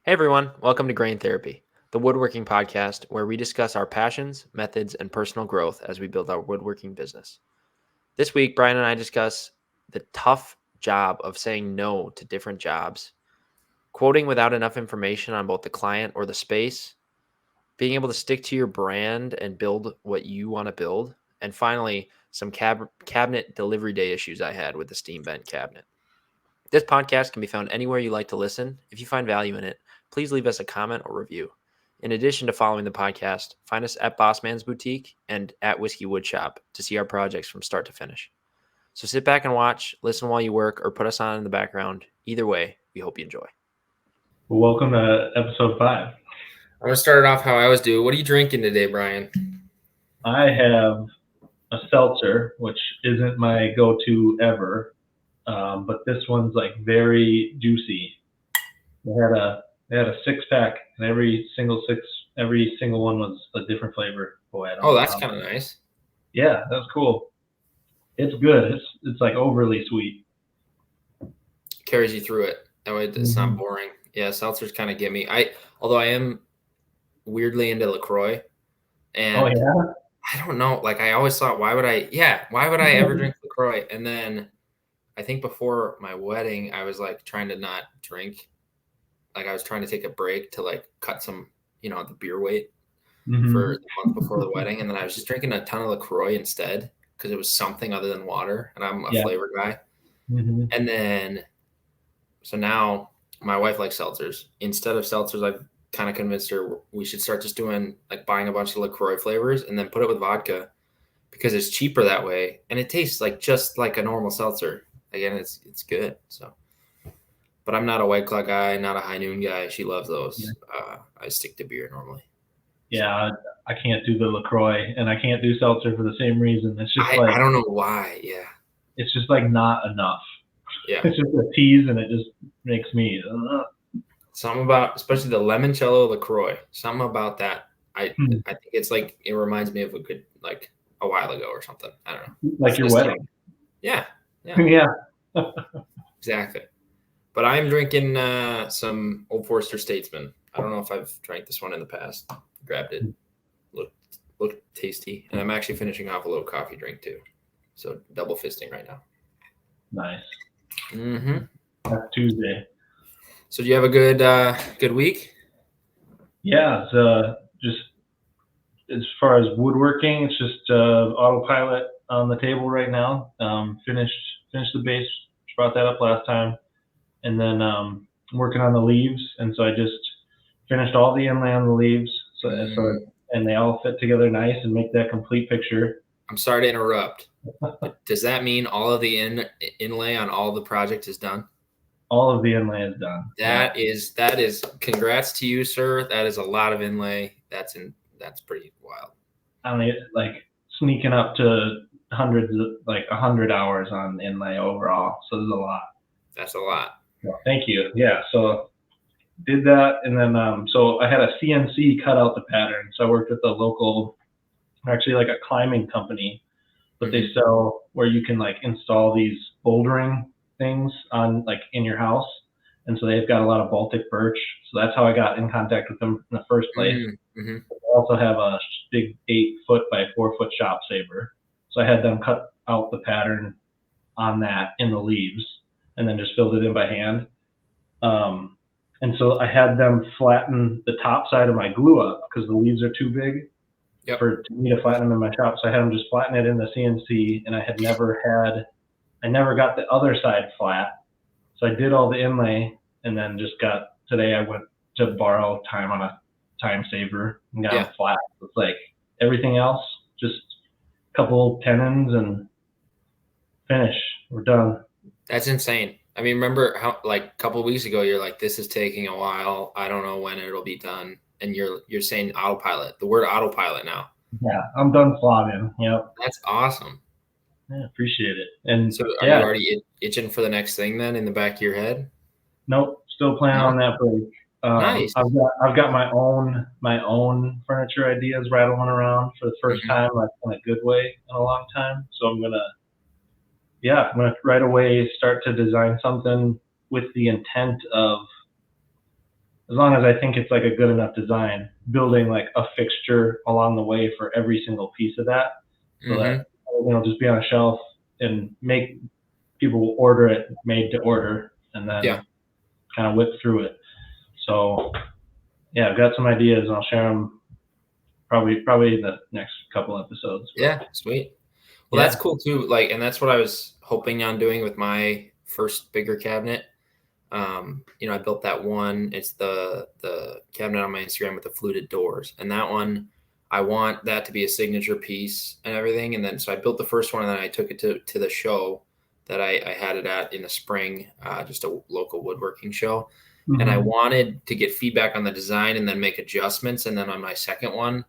Hey everyone, welcome to Grain Therapy, the woodworking podcast where we discuss our passions, methods, and personal growth as we build our woodworking business. This week, Brian and I discuss the tough job of saying no to different jobs, quoting without enough information on both the client or the space, being able to stick to your brand and build what you want to build, and finally, some cabinet delivery day issues I had with the steam vent cabinet. This podcast can be found anywhere you like to listen. If you find value in it, please leave us a comment or review. In addition to following the podcast, find us at Bossman's Boutique and at Whiskey Woodshop to see our projects from start to finish. So sit back and watch, listen while you work, or put us on in the background. Either way, we hope you enjoy. Well, welcome to episode 5. I'm going to start it off how I always do. What are you drinking today, Brian? I have a seltzer, which isn't my go-to ever, but this one's like very juicy. They had a 6-pack, and every single one was a different flavor. Boy, that's kind of nice. Yeah, that's cool. It's good. It's like overly sweet. Carries you through it. That way it's not boring. Yeah, seltzers kind of get me. Although I am weirdly into LaCroix, and I don't know. Like I always thought, why would I ever drink LaCroix? And then I think before my wedding, I was like trying to not drink. Like I was trying to take a break to like cut some, the beer weight for the month before the wedding. And then I was just drinking a ton of LaCroix instead because it was something other than water. And I'm a flavor guy. And then, so now my wife likes seltzers. Instead of seltzers, I've kind of convinced her we should start just doing like buying a bunch of LaCroix flavors and then put it with vodka because it's cheaper that way. And it tastes like just like a normal seltzer. Again, it's good. So. But I'm not a White Claw guy, not a High Noon guy. She loves those. Yeah. I stick to beer normally. Yeah, I can't do the LaCroix, and I can't do seltzer for the same reason. It's just I don't know why. Yeah. It's just like not enough. Yeah. It's just a tease, and it just makes me. Something about, especially the limoncello LaCroix. Something about that. I think it's like it reminds me of a good like a while ago or something. I don't know. Like your wedding. Yeah. Yeah. Exactly. But I'm drinking some Old Forester Statesman. I don't know if I've drank this one in the past. Grabbed it. Looked tasty. And I'm actually finishing off a little coffee drink too. So double fisting right now. Nice. That's Tuesday. So do you have a good week? Yeah. It's, just as far as woodworking, it's just autopilot on the table right now. Finished the base. Brought that up last time. And then working on the leaves, and so I just finished all the inlay on the leaves, and they all fit together nice and make that complete picture. I'm sorry to interrupt. Does that mean all of the inlay on all the project is done? All of the inlay is done. That is congrats to you, sir. That is a lot of inlay. That's pretty wild. I mean, like sneaking up to hundreds, like 100 hours on inlay overall. So there's a lot. That's a lot. Well, thank you. Yeah, so did that, and then so I had a CNC cut out the pattern. So I worked with a local, actually like a climbing company, but they sell where you can like install these bouldering things on like in your house, and so they've got a lot of Baltic birch. So that's how I got in contact with them in the first place. They also have a big 8-foot by 4-foot shop saver. So I had them cut out the pattern on that in the leaves, and then just filled it in by hand. And so I had them flatten the top side of my glue up because the leaves are too big for me to flatten them in my shop. So I had them just flatten it in the CNC, and I never got the other side flat. So I did all the inlay, and then today I went to borrow time on a time saver and got them flat. It's like everything else, just a couple tenons and finish. We're done. That's insane. I mean, remember how like a couple of weeks ago, you're like, this is taking a while. I don't know when it'll be done. And you're saying autopilot, the word autopilot now. Yeah, I'm done flogging. Yep. That's awesome. Yeah, appreciate it. And so are you already itching for the next thing then in the back of your head? Nope. Still planning on that break. Nice. I've got my own furniture ideas rattling around for the first time, like in a good way in a long time. So I'm gonna right away start to design something with the intent of as long as I think it's like a good enough design, building like a fixture along the way for every single piece of that, so that just be on a shelf and make people order it made to order, and then kind of whip through it. So yeah, I've got some ideas, and I'll share them probably in the next couple episodes. But, yeah, sweet. Well, that's cool too. Like, and that's what I was hoping on doing with my first bigger cabinet. I built that one. It's the cabinet on my Instagram with the fluted doors, and that one, I want that to be a signature piece and everything. And then so I built the first one, and then I took it to the show that I had it at in the spring, just a local woodworking show. Mm-hmm. And I wanted to get feedback on the design and then make adjustments. And then on my second one,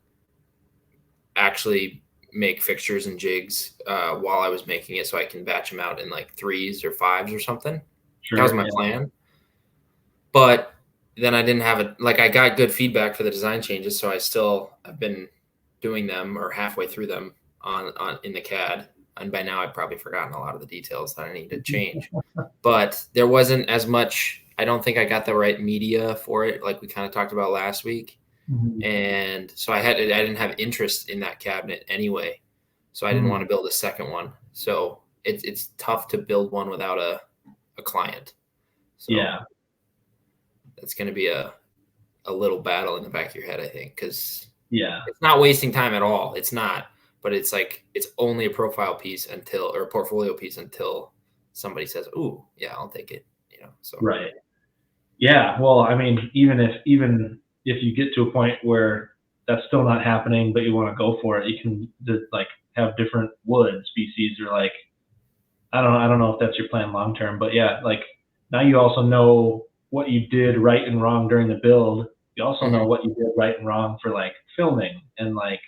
actually make fixtures and jigs while I was making it, so I can batch them out in like 3s or 5s or something. Sure, that was my plan. But then I didn't have it. Like, I got good feedback for the design changes, so I've been doing them or halfway through them on in the CAD. And by now I've probably forgotten a lot of the details that I need to change. But there wasn't as much. I don't think I got the right media for it, like we kind of talked about last week. Mm-hmm. And so I didn't have interest in that cabinet anyway. So I didn't want to build a second one. So it's tough to build one without a client. So that's going to be a little battle in the back of your head, I think, because it's not wasting time at all. It's not, but it's like, it's only a profile piece or a portfolio piece until somebody says, "Ooh, yeah, I'll take it." So. Right. Yeah. Well, I mean, even if you get to a point where that's still not happening, but you want to go for it, you can just like have different wood species, or like, I don't know if that's your plan long term, but yeah, like now you also know what you did right and wrong during the build. You also know what you did right and wrong for like filming and like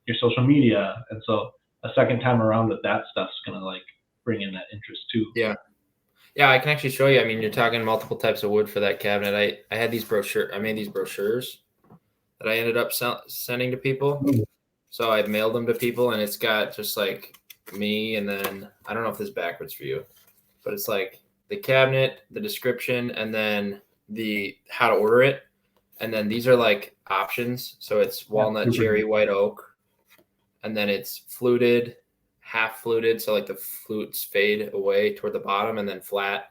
your social media. And so a second time around with that stuff's going to like bring in that interest too. Yeah. Yeah, I can actually show you. I mean, you're talking multiple types of wood for that cabinet. I had these I made these brochures that I ended up sending to people. So I mailed them to people, and it's got just like me, and then I don't know if this is backwards for you, but it's like the cabinet, the description, and then the how to order it. And then these are like options. So it's walnut, cherry, white oak, and then it's fluted, half fluted, so like the flutes fade away toward the bottom, and then flat.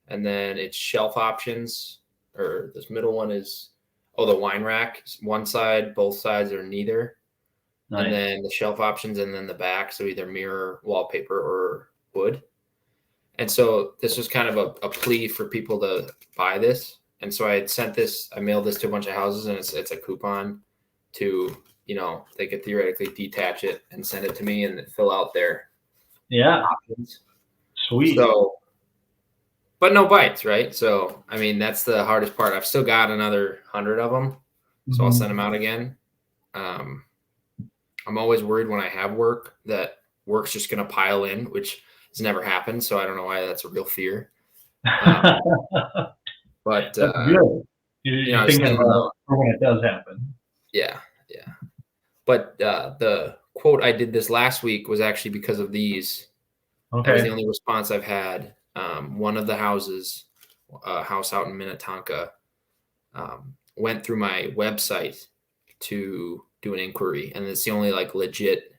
And then it's shelf options, or this middle one is the wine rack. One side, both sides, or neither. Nice. And then the shelf options, and then the back, so either mirror, wallpaper, or wood. And so this was kind of a plea for people to buy this. And so I mailed this to a bunch of houses, and it's a coupon to, they could theoretically detach it and send it to me and fill out their options. Sweet. So, but no bites, right? So, I mean, that's the hardest part. I've still got another 100 of them, so I'll send them out again. I'm always worried when I have work that work's just going to pile in, which has never happened. So I don't know why that's a real fear. But that's good. You're thinking about when it does happen. Yeah. But the quote I did this last week was actually because of these. Okay. That was the only response I've had. One of the houses, a house out in Minnetonka, went through my website to do an inquiry, and it's the only like legit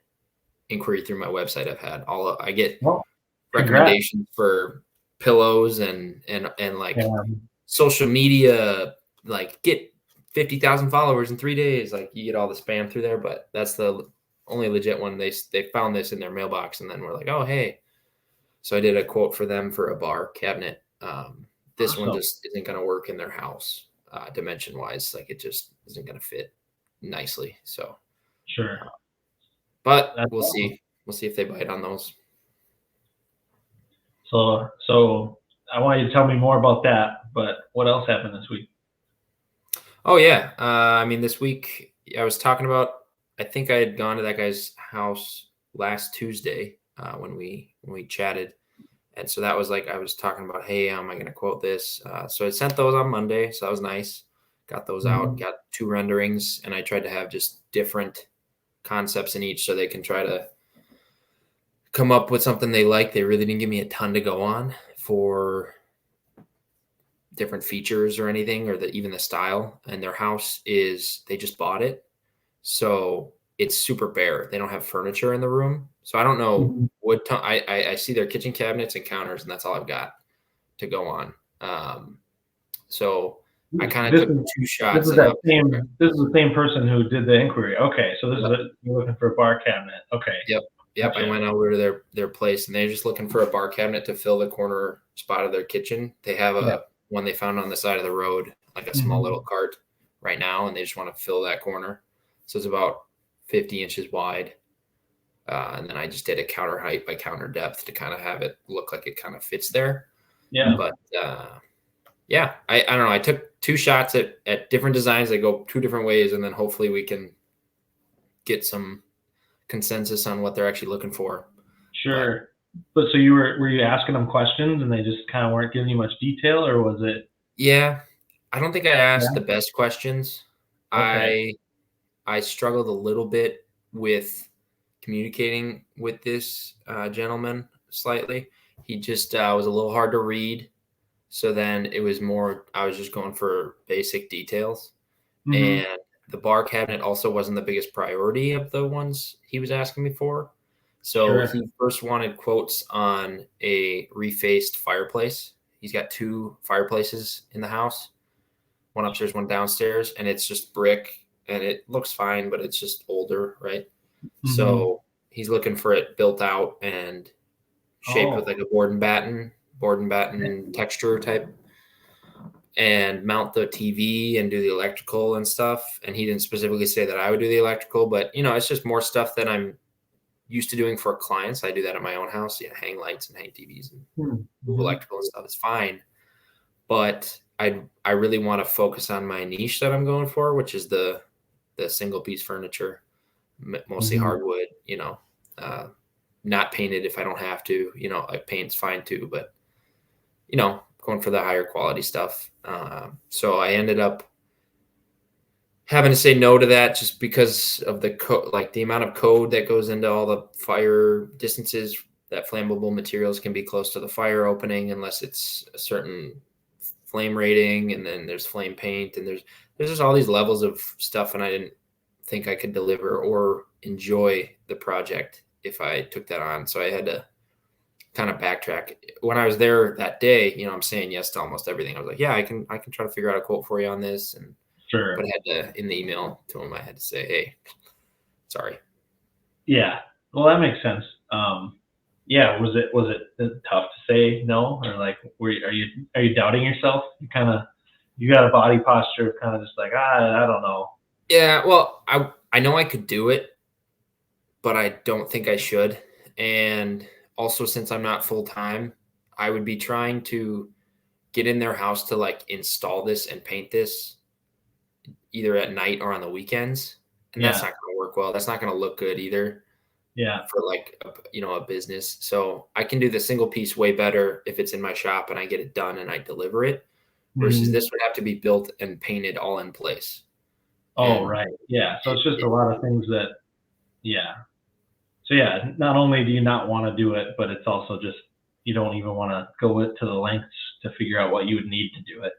inquiry through my website I've had. I get recommendations for pillows and like social media, like get 50,000 followers in 3 days. Like you get all the spam through there, but that's the only legit one. They found this in their mailbox, and then we're like, oh, hey. So I did a quote for them for a bar cabinet. This one just isn't going to work in their house dimension wise. Like it just isn't going to fit nicely. So sure. But we'll see. We'll see if they bite on those. So I want you to tell me more about that, but what else happened this week? Oh yeah. I mean, this week I was talking about, I think I had gone to that guy's house last Tuesday when we chatted. And so that was like, I was talking about, hey, am I going to quote this? So I sent those on Monday. So that was nice. Got those out, got 2 renderings, and I tried to have just different concepts in each so they can try to come up with something they like. They really didn't give me a ton to go on for different features or anything, or even the style. And their house they just bought it, so it's super bare. They don't have furniture in the room, so I don't know Mhm. what. I see their kitchen cabinets and counters, and that's all I've got to go on. So I kind of This took is two this shots is at that up. same this is the same person who did the inquiry. Okay, so this is Yep, you're looking for a bar cabinet. Okay, yep, yep. I gotcha. went over to their place, and they're just looking for a bar cabinet to fill the corner spot of their kitchen. They have Yeah. a one they found on the side of the road, like a small Mhm. little cart right now, and they just want to fill that corner. So it's about 50 inches wide. And then I just did a counter height by counter depth to kind of have it look like it kind of fits there. Yeah. But yeah, I don't know. I took two shots at different designs that go two different ways, and then hopefully we can get some consensus on what they're actually looking for. But Sure. But so were you asking them questions and they just kind of weren't giving you much detail, or was it? yeah, I don't think I asked Yeah. the best questions. Okay. I struggled a little bit with communicating with this gentleman slightly. He just was a little hard to read. So then it was more, I was just going for basic details. Mhm. And the bar cabinet also wasn't the biggest priority of the ones he was asking me for. So Sure. he first wanted quotes on a refaced fireplace. He's got two fireplaces in the house, one upstairs, one downstairs, and it's just brick and it looks fine, but it's just older, right? Mhm. So he's looking for it built out and shaped with Oh. like a board and batten texture type, and mount the TV and do the electrical and stuff. And he didn't specifically say that I would do the electrical, but it's just more stuff that I'm used to doing for clients. I do that at my own house, hang lights and hang TVs and move Mhm. electrical and stuff. It's fine, but I really want to focus on my niche that I'm going for, which is the single piece furniture, mostly Mhm. hardwood. Uh, not painted if I don't have to. Like paint's fine too, but going for the higher quality stuff. So I ended up having to say no to that just because of the like the amount of code that goes into all the fire distances. That flammable materials can be close to the fire opening unless it's a certain flame rating, and then there's flame paint, and there's just all these levels of stuff, and I didn't think I could deliver or enjoy the project if I took that on. So I had to kind of backtrack. When I was there that day, I'm saying yes to almost everything. I was like, yeah, I can try to figure out a quote for you on this, and but Sure. I had to, in the email to him, I had to say, hey, sorry. Yeah. Well, that makes sense. Yeah. Was it tough to say no, or like are you doubting yourself? You got a body posture of kind of just like I don't know. Yeah, well, I know I could do it, but I don't think I should. And also, since I'm not full time, I would be trying to get in their house to like install this and paint this either at night or on the weekends, and that's Yeah. not going to work well. That's not going to look good either Yeah. for like a business. So I can do the single piece way better if it's in my shop and I get it done and I deliver it, versus Mhm. this would have to be built and painted all in place. Oh, And right. Yeah. So it, it's just a it lot of things that. Yeah. So yeah, not only do you not want to do it, but it's also just you don't even want to go to the lengths to figure out what you would need to do it.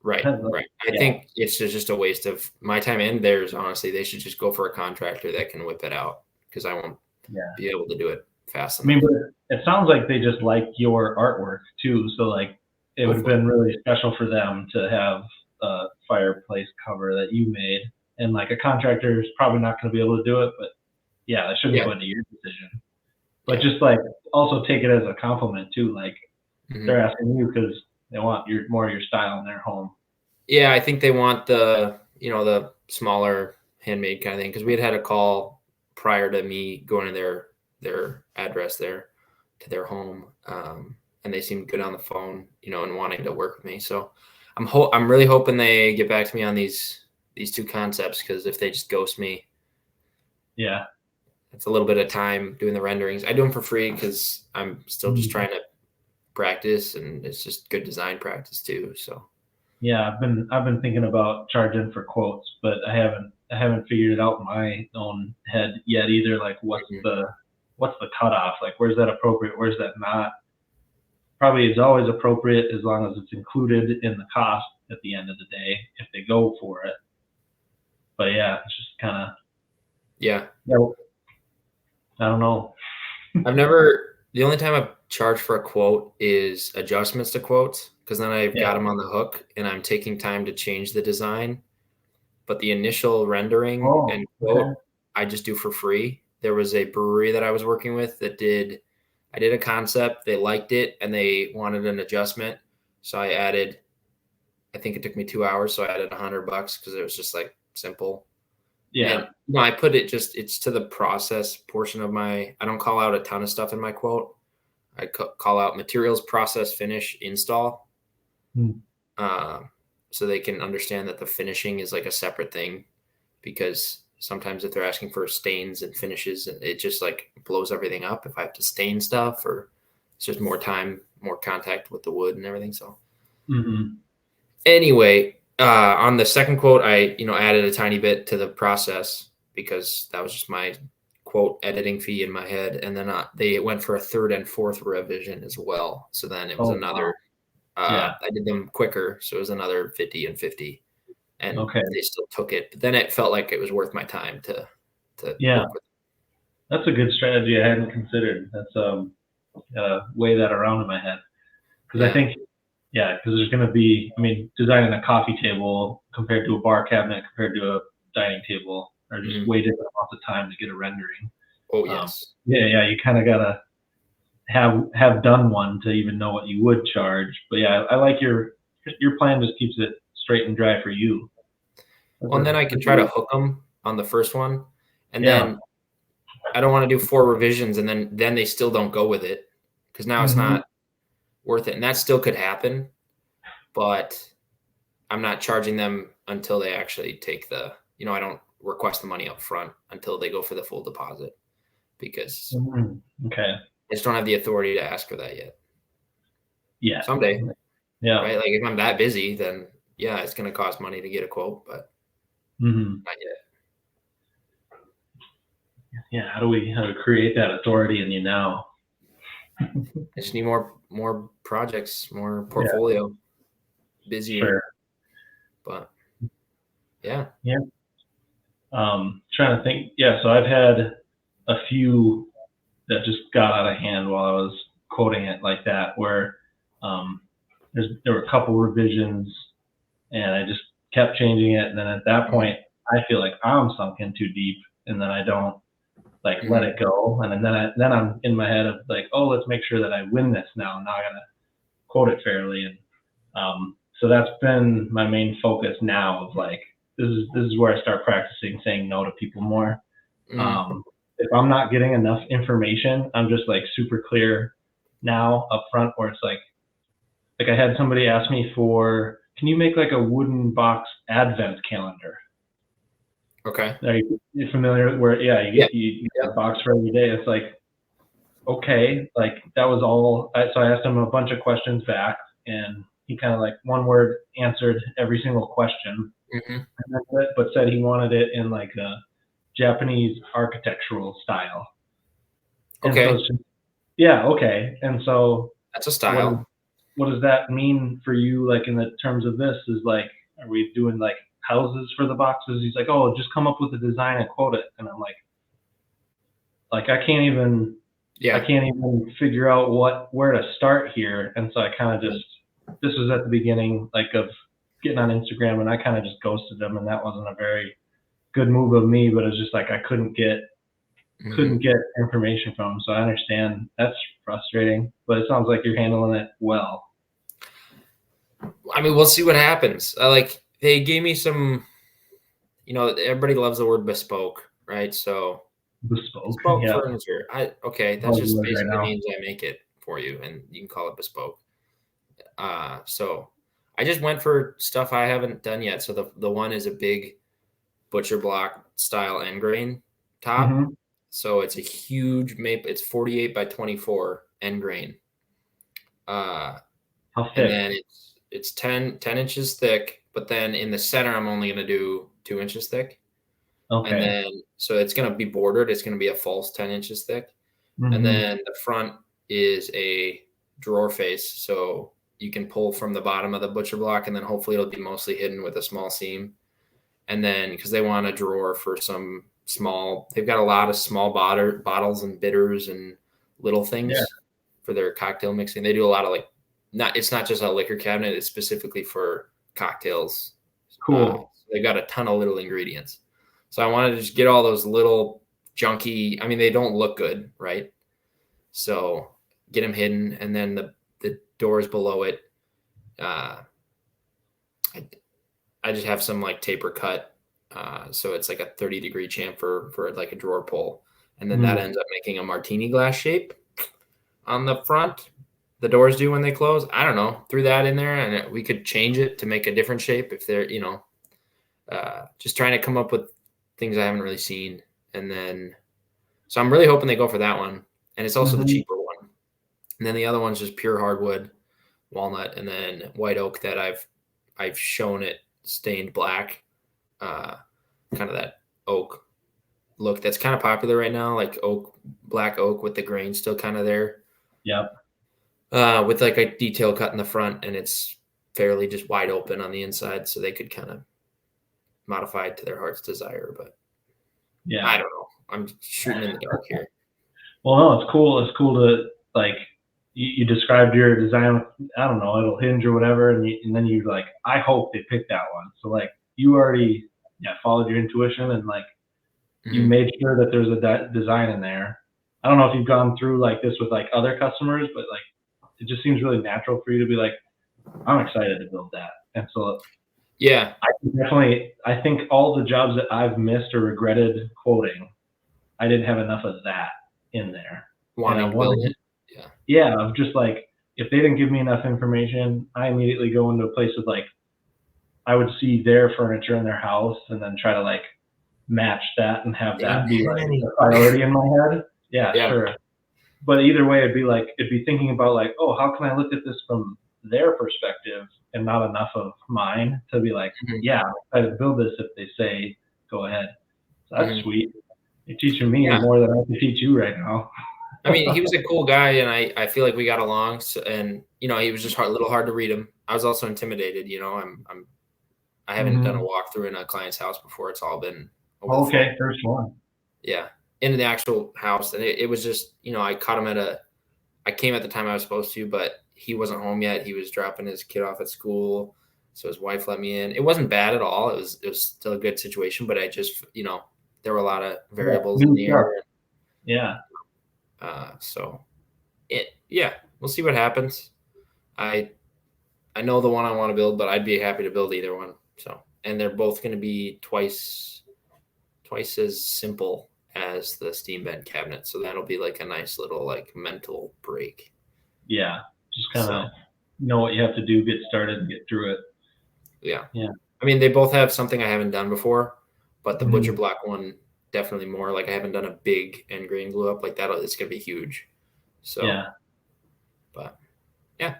right, right. I Yeah. think it's just a waste of my time and theirs. Honestly, they should just go for a contractor that can whip it out, because I won't Yeah. be able to do it fast I mean, enough. but it sounds like they just like your artwork too. So like, it would have Hopefully, been really special for them to have a fireplace cover that you made, and like a contractor is probably not going to be able to do it. But yeah, that shouldn't yeah, go into your decision. But yeah. just like also take it as a compliment too. Like Hmm. they're asking you because they want more of your style in their home. Yeah, I think they want the smaller handmade kind of thing, because we had a call prior to me going to their address there to their home, and they seemed good on the phone, and wanting to work with me. So I'm really hoping they get back to me on these two concepts, because if they just ghost me, Yeah. it's a little bit of time doing the renderings. I do them for free because I'm still just Mhm. trying to practice, and it's just good design practice too. So. Yeah, I've been thinking about charging for quotes, but I haven't figured it out in my own head yet either. Like, what's Mhm. the cutoff? Like, where's that appropriate? Where's that not? probably is always appropriate as long as it's included in the cost at the end of the day if they go for it. But yeah, it's just kind of, Yeah. I don't know. The only time I've charged for a quote is adjustments to quotes, because then I've got Yeah. them on the hook and I'm taking time to change the design. But the initial rendering Oh, and okay. quote, I just do for free. There was a brewery that I was working with I did a concept, they liked it, and they wanted an adjustment. So I think it took me 2 hours. So I added $100 because it was just like simple. Yeah. And no, I put it it's to the process portion of I don't call out a ton of stuff in my quote. I call out materials, process, finish, install, Hmm. uh, so they can understand that the finishing is like a separate thing. Because sometimes if they're asking for stains and finishes, it just like blows everything up if I have to stain stuff, or it's just more time, more contact with the wood and everything. So Mm-hmm. anyway, on the second quote, I added a tiny bit to the process because that was just my quote editing fee in my head, and then they went for a third and fourth revision as well. So then it was Oh, wow. another. Yeah. I did them quicker, so it was another 50 and 50, and Okay. they still took it. But then it felt like it was worth my time to Yeah. work with. That's a good strategy I hadn't considered. That's weigh that around in my head because I Yeah. think because there's going to be, I mean, designing a coffee table compared to a bar cabinet compared to a dining table are just Mhm. way different amounts of time to get a rendering. Oh Um, yes. yeah, you kind of gotta have done one to even know what you would charge. But yeah, I like your plan. Just keeps it straight and dry for you. Well, and then I can try to hook them on the first one, and Yeah. then I don't want to do 4 revisions, and then they still don't go with it, because now it's Mm-hmm. not worth it, and that still could happen. But I'm not charging them until they actually take I don't request the money up front until they go for the full deposit, because Mm-hmm. Okay. I just don't have the authority to ask for that yet. Yeah. Someday, Yeah. right? Like if I'm that busy, then yeah, it's going to cost money to get a quote, but Mm-hmm. not yet. Yeah. How do we create that authority in you now? I just need more projects, more Yeah. portfolio, busier. Sure. But yeah. Yeah. Trying to think. Yeah. So I've had a few that just got out of hand while I was quoting it like that, where um, there were a couple revisions, and I just kept changing it, and then at that Mhm. point, I feel like I'm sunk in too deep, and then I don't like let Mhm. it go, and then I'm in my head of like, oh, let's make sure that I win this now. Now I gotta quote it fairly, and so that's been my main focus now. Of like, this is where I start practicing saying no to people more. Mhm. um, if I'm not getting enough information, I'm just like super clear now up front where it's like I had somebody ask me for, can you make like a wooden box advent calendar? Okay. Are you familiar where, yeah, Yeah. you get Yeah. a box for every day. It's like, okay, like that was all. So I asked him a bunch of questions back and he kind of like one word answered every single question, Mhm. and that's it, but said he wanted it in like a Japanese architectural style. And so Okay. it's just, yeah, okay. And so That's a what is style. what does that mean for you? Like in the terms of this, is like, are we doing like houses for the boxes? He's like, oh, just come up with a design and quote it. And I'm like I Yeah. can't even figure out where to start here. And so I kind of just, this was at the beginning like of getting on Instagram, and I kind of just ghosted them, and that wasn't a very good move of me. But it's just like I couldn't Mhm. get information from them. So I understand that's frustrating, but it sounds like you're handling it well. I mean, we'll see what happens. They gave me some, everybody loves the word bespoke, right? So Bespoke, bespoke yeah, furniture. Okay, that's just buzzword right basically now. means I make it for you and you can call it bespoke. So I just went for stuff I haven't done yet. So the one is a big butcher block style end grain top. Mm-hmm. So it's a huge maple. It's 48 by 24 end grain. Uh, How and thick? then it's 10 inches thick. But then in the center, I'm only going to do 2 inches thick. And Okay. then so it's going to be bordered. It's going to be a false 10 inches thick. And Mm-hmm. then the front is a drawer face, so you can pull from the bottom of the butcher block, and then hopefully it'll be mostly hidden with a small seam. And then because they want a drawer for some small, they've got a lot of small bottles and bitters and little things for their cocktail mixing. They do a lot of like, it's not just a liquor cabinet, it's specifically for cocktails. Cool. They've got a ton of little ingredients. So I wanted to just get all those little junky, I mean, they don't look good, right? So get them hidden, and then the doors below it, I just have some like taper cut. So it's like a 30-degree chamfer for like a drawer pull. And then that ends up making a martini glass shape on the front. The doors do when they close. I don't know. Threw that in there, and we could change it to make a different shape if they're, just trying to come up with things I haven't really seen. And then, so I'm really hoping they go for that one. And it's also the cheaper one. And then the other one's just pure hardwood, walnut, and then white oak that I've shown it stained black, kind of that oak look that's kind of popular right now, like black oak with the grain still kind of there. Yep. With like a detail cut in the front, and it's fairly just wide open on the inside, so they could kind of modify it to their heart's desire. But yeah, I don't know. I'm shooting in the dark here. Well, no, it's cool. It's cool to like you described your design. I don't know, it'll hinge or whatever, and then you like, I hope they pick that one. So like you already followed your intuition and like you made sure that there's a design in there. I don't know if you've gone through like this with like other customers, but like it just seems really natural for you to be like, I'm excited to build that. And so yeah, I think all the jobs that I've missed or regretted quoting, I didn't have enough of that in there. Wanting to build it. Yeah, of just like, if they didn't give me enough information, I immediately go into a place with like, I would see their furniture in their house and then try to like match that and have that be like a priority in my head. Yeah, sure. But either way, it'd be thinking about like, oh, how can I look at this from their perspective and not enough of mine to be like, yeah, I'm excited to build this if they say go ahead. So that's sweet. You're teaching me more than I can teach you right now. I mean, he was a cool guy, and I feel like we got along. So, and he was just a little hard to read him. I was also intimidated. I haven't done a walkthrough in a client's house before. It's all been over the phone. First one. Yeah, in the actual house, and it was just I caught him I came at the time I was supposed to, but he wasn't home yet. He was dropping his kid off at school, so his wife let me in. It wasn't bad at all. It was still a good situation, but I just there were a lot of variables in the air. Yeah. So we'll see what happens. I know the one I want to build, but I'd be happy to build either one. So, and they're both going to be twice as simple as the steam vent cabinet. So that'll be like a nice little like mental break. Yeah. Just kind of know what you have to do, get started and get through it. Yeah. Yeah. I mean, they both have something I haven't done before, but the butcher block one, definitely more. Like I haven't done a big end grain glue up like that. It's going to be huge. So, but yeah.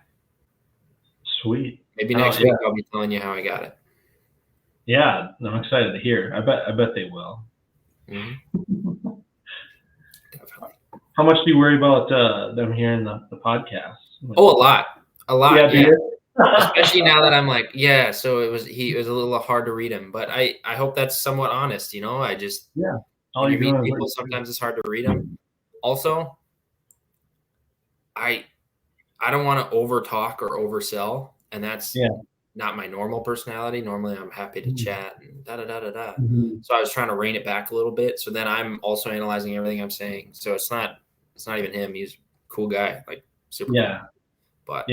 Sweet. Maybe next week I'll be telling you how I got it. Yeah. I'm excited to hear. I bet they will. Definitely. How much do you worry about them hearing the podcast? Oh, a lot. Yeah. Especially now that I'm like, so it was a little hard to read him, but I hope that's somewhat honest, I just, all you read people, sometimes it's hard to read them. Also, I don't want to over talk or oversell, and that's not my normal personality. Normally I'm happy to chat and da-da-da-da-da. So I was trying to rein it back a little bit. So then I'm also analyzing everything I'm saying. So it's not even him. He's a cool guy, like super cool. But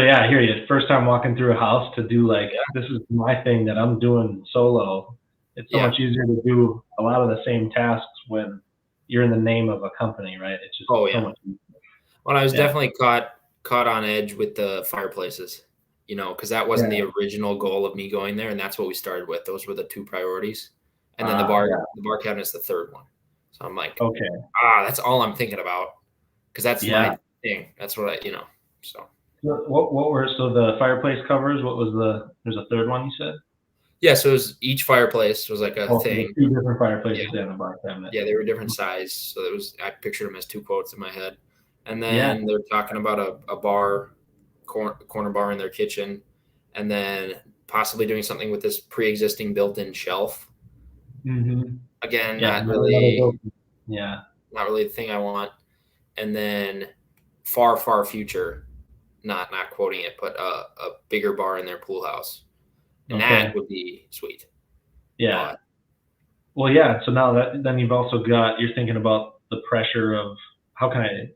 I hear you. First time walking through a house to do like, this is my thing that I'm doing solo. It's so much easier to do a lot of the same tasks when you're in the name of a company, right? It's just so much easier. Well, I was definitely caught on edge with the fireplaces, because that wasn't the original goal of me going there. And that's what we started with. Those were the two priorities. And then the bar cabinet's the third one. So I'm like, that's all I'm thinking about. Cause that's my thing. That's what so. What were the fireplace covers? There's a third one you said? Yeah. So it was each fireplace was like a thing. Two different fireplaces in the bar cabinet. Yeah. They were different size. So I pictured them as two quotes in my head. And Yeah. then they're talking about a bar, corner bar in their kitchen, and then possibly doing something with this pre-existing built-in shelf. Mm-hmm. Again, Yeah. Yeah. not really the thing I want. And then far future, not quoting it, but a bigger bar in their pool house, and that Okay. would be sweet. Yeah. But Well, yeah. So now that then you've also you're thinking about the pressure of how can I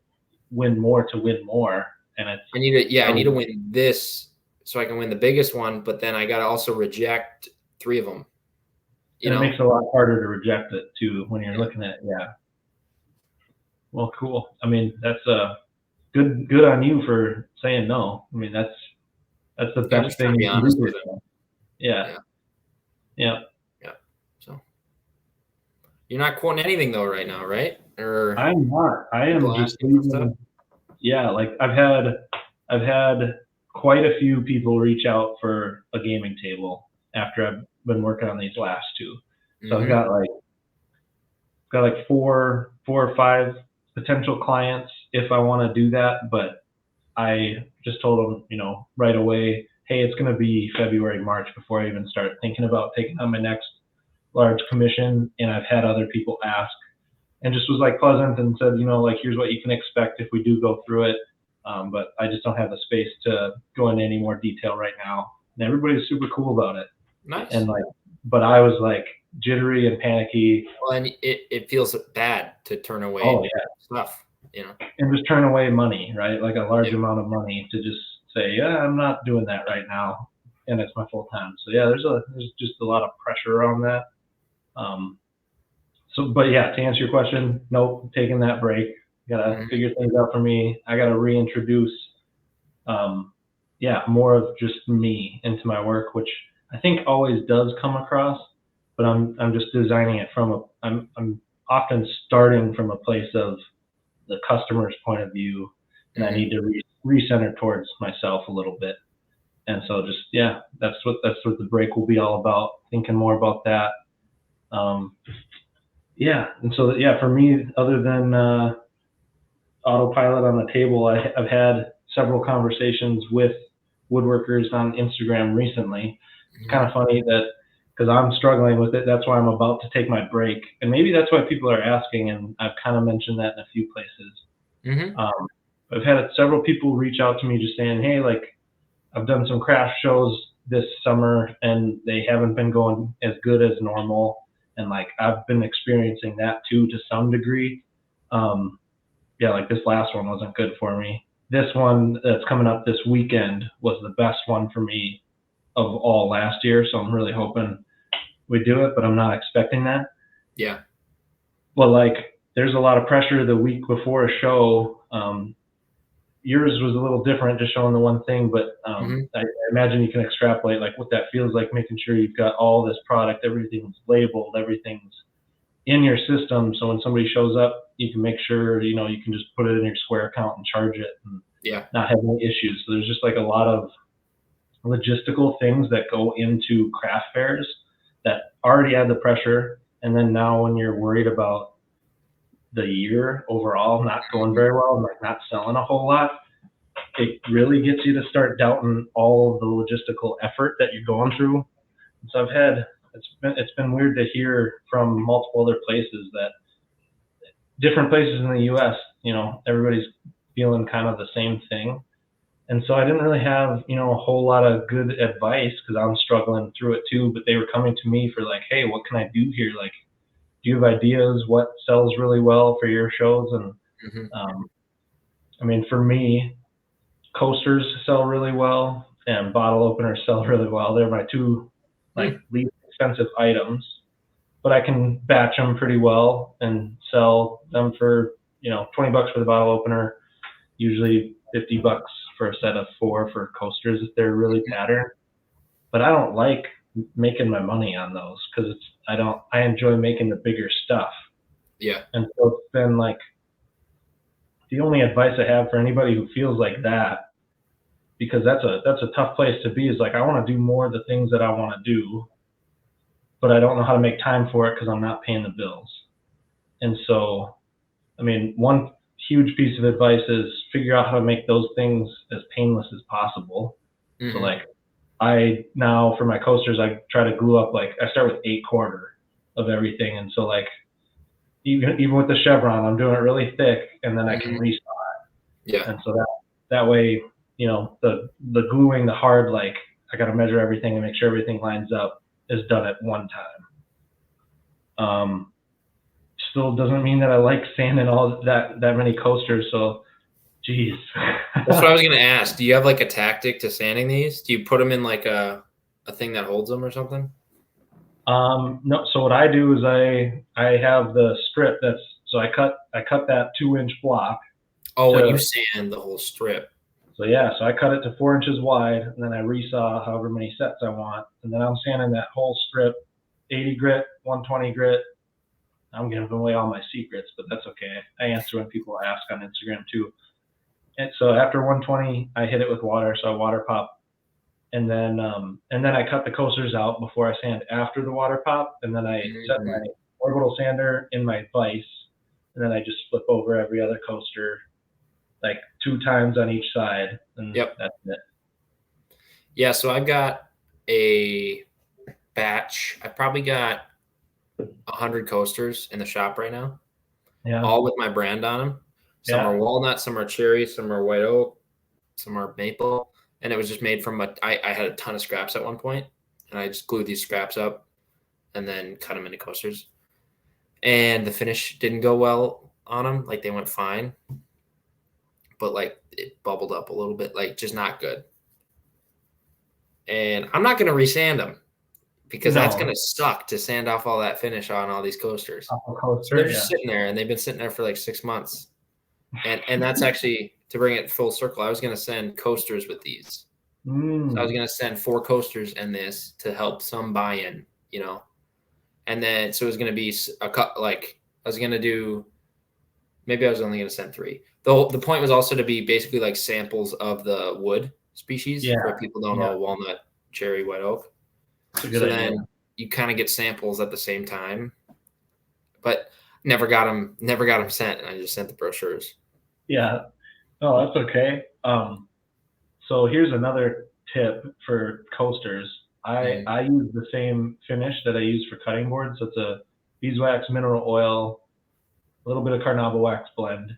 win more to win more, and it's I need to win this so I can win the biggest one. But then I got to also reject 3 of them. and it makes it a lot harder to reject it too when you're Yeah. looking at Well, cool. I mean, that's good on you for saying no. I mean, that's the Yeah, I'm best just trying thing to be you can do honest for with it. yourself. Yeah. Yeah, Yeah. yeah. So you're not quoting anything though right now, right? Or I'm not. I am people just asking for stuff? leaving. Yeah, like I've had quite a few people reach out for a gaming table after I've been working on these last two. So I've Mm-hmm. got like four or five potential clients if I want to do that, but I just told them, right away, hey, it's going to be February, March before I even start thinking about taking on my next large commission. And I've had other people ask and just was like pleasant and said, like, here's what you can expect if we do go through it. But I just don't have the space to go into any more detail right now. And everybody's super cool about it. Nice. And like, but I was like jittery and panicky. Well, and it feels bad to turn Oh away yeah. stuff, And just turn away money, right? Like a large Yeah. amount of money to just say, yeah, I'm not doing that right now. And it's my full time. So yeah, there's just a lot of pressure around that. Um, but yeah, to answer your question, nope, taking that break. Gotta Mhm. figure things out for me. I gotta reintroduce, um, yeah, more of just me into my work, which I think always does come across. But I'm just designing it I'm often starting from a place of the customer's point of view, and I Mhm. need to recenter towards myself a little bit. And so just that's what the break will be all about. Thinking more about that. Um, yeah, and so yeah, for me, other than autopilot on the table, I've had several conversations with woodworkers on Instagram recently. It's kind Mhm. of funny that because I'm struggling with it, that's why I'm about to take my break, and maybe that's why people are asking, and I've kind of mentioned that in a few places. Mhm. Um, I've had several people reach out to me just saying, hey, like I've done some craft shows this summer and they haven't been going as good as normal. And like I've been experiencing that too to some degree. Um, yeah, like this last one wasn't good for me. This one that's coming up this weekend was the best one for me of all last year. So I'm really hoping we do it, but I'm not expecting that. Yeah. But like there's a lot of pressure the week before a show. Yours was a little different, just showing the one thing, but Mhm. I imagine you can extrapolate like what that feels like, making sure you've got all this product, everything's labeled, everything's in your system. So when somebody shows up, you can make sure, you can just put it in your Square account and charge it and Yeah. not have any issues. So there's just like a lot of logistical things that go into craft fairs that already add the pressure. And then now when you're worried about the year overall not going Mhm. very well and like not selling a whole lot, it really gets you to start doubting all of the logistical effort that you're going through. So it's been weird to hear from multiple other places that different places in the U.S. Everybody's feeling kind of the same thing. And so I didn't really have a whole lot of good advice because I'm struggling through it too. But they were coming to me for like, hey, what can I do here? Like, do you have ideas? What sells really well for your shows? And Mhm. um, I mean, for me, coasters sell really well and bottle openers sell really well. They're my two like Hmm. least expensive items, but I can batch them pretty well and sell them for, $20 for the bottle opener, usually $50 for a set of four for coasters if they're really patterned. But I don't like making my money on those because I enjoy making the bigger stuff. Yeah. And so it's been like the only advice I have for anybody who feels like that, because that's a tough place to be, is like I want to do more of the things that I want to do, but I don't know how to make time for it because I'm not paying the bills. And so, I mean, one huge piece of advice is figure out how to make those things as painless as possible. So Mm-hmm. like I now for my coasters I try to glue up, like I start with 8/4 of everything, and so like even with the chevron I'm doing it really thick, and then I can Mm-hmm. resaw, Yeah. and so that way the gluing the hard, like I got to measure everything and make sure everything lines up, is done at one time. Still doesn't mean that I like sanding all that many coasters. So, geez. That's what I was gonna ask. Do you have like a tactic to sanding these? Do you put them in like a thing that holds them or something? No. So what I do is I have the strip that's so I cut that 2-inch block Oh, when you to sand the whole strip. so yeah. So I cut it to 4 inches wide, and then I resaw however many sets I want, and then I'm sanding that whole strip, 80 grit, 120 grit. I'm giving away all my secrets, but that's okay. I answer when people ask on Instagram too. And so after 120, I hit it with water, so I water pop, and then I cut the coasters out before I sand after the water pop, and then I set Mm-hmm. my orbital sander in my vise, and then I just flip over every other coaster like 2 times on each side, and Yep. that's it. Yeah. So I've got a batch. I probably got 100 coasters in the shop right now, Yeah, all with my brand on them. Some yeah. are walnut, some are cherry, some are white oak, some are maple, and it was just made from I had a ton of scraps at one point, and I just glued these scraps up and then cut them into coasters. And the finish didn't go well on them; like they went fine, but like it bubbled up a little bit, like just not good. And I'm not gonna resand them because that's No, gonna suck to sand off all that finish on all these coasters. off a So they're coaster, just yeah. sitting there, and they've been sitting there for like 6 months. And that's actually to bring it full circle. I was gonna send coasters with these. So I was Mm, gonna send 4 coasters and this to help some buy-in, and then so it was gonna be a cut. Like I was gonna do, maybe I was only gonna send 3. The point was also to be basically like samples of the wood species yeah, for people don't yeah. know walnut, cherry, white oak. It's a good So idea. then you kind of get samples at the same time, but never got them sent, and I just sent the brochures. Yeah. Oh, that's okay. So here's another tip for coasters. I Mm-hmm. I use the same finish that I use for cutting boards. So it's a beeswax mineral oil, a little bit of carnauba wax blend,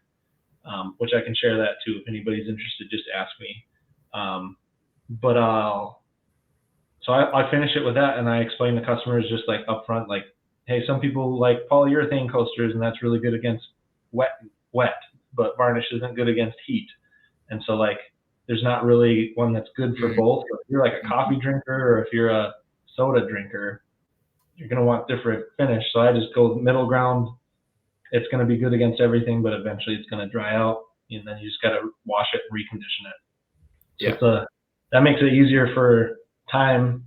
which I can share that too if anybody's interested. Just ask me. But so I finish it with that, and I explain to customers just like upfront, like, hey, some people like polyurethane coasters, and that's really good against wet, wet, but varnish isn't good against heat. And so like there's not really one that's good for both. If you're like a coffee drinker or if you're a soda drinker, you're gonna want different finish. So I just go middle ground. It's gonna be good against everything, but eventually it's gonna dry out, and then you just gotta wash it and recondition it. So Yeah. that makes it easier for time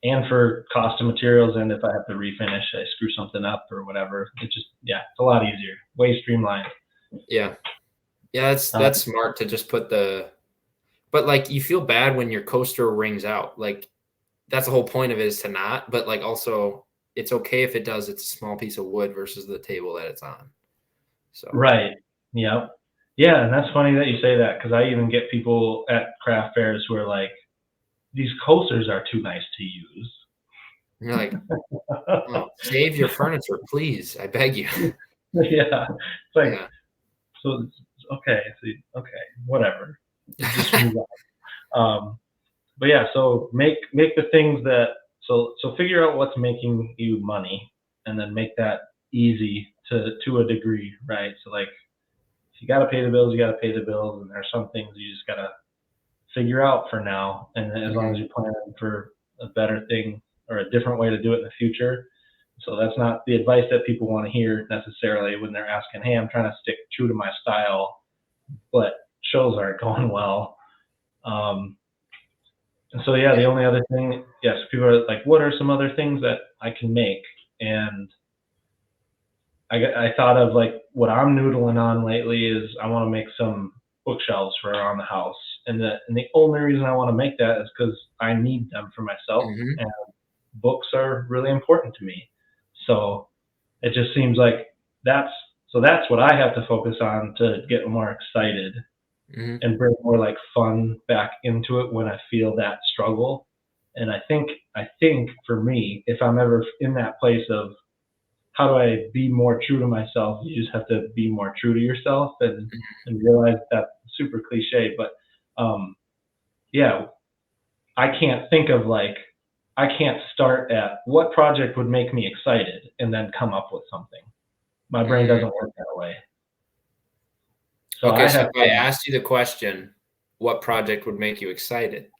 and for cost of materials. And if I have to refinish, I screw something up or whatever. It's just, yeah, it's a lot easier, way streamlined. Yeah. Yeah, that's Um, that's smart to just put but like you feel bad when your coaster rings out. Like that's the whole point of it is to not, but like also it's okay if it does. It's a small piece of wood versus the table that it's on. So Right. Yeah. Yeah, and that's funny that you say that because I even get people at craft fairs who are like, "These coasters are too nice to use." you're like, oh, save your furniture, please. I beg you. Yeah, it's like, Yeah. so okay, so, okay, whatever. Just move on. But yeah, so make the things that so figure out what's making you money, and then make that easy to a degree, right? So like, if you got to pay the bills, you got to pay the bills, and there's some things you just gotta figure out for now. And as long Mhm. as you're planning for a better thing or a different way to do it in the future. So that's not the advice that people want to hear necessarily when they're asking, hey, I'm trying to stick true to my style, but shows aren't going well. Um, and so, yeah, the Yeah. only other thing, yes, people are like, what are some other things that I can make? And I thought of like what I'm noodling on lately is I want to make some bookshelves for around the house. And the only reason I want to make that is because I need them for myself, Hmm. and books are really important to me. So it just seems like that's So that's what I have to focus on to get more excited and bring more like fun back into it when I feel that struggle. And I think for me, if I'm ever in that place of how do I be more true to myself, you just have to be more true to yourself and realize that's super cliche, but yeah, I can't think of like I can't start at what project would make me excited and then come up with something. My brain Mm-hmm. doesn't work that way. So Okay, I so have if I asked you the question, what project would make you excited?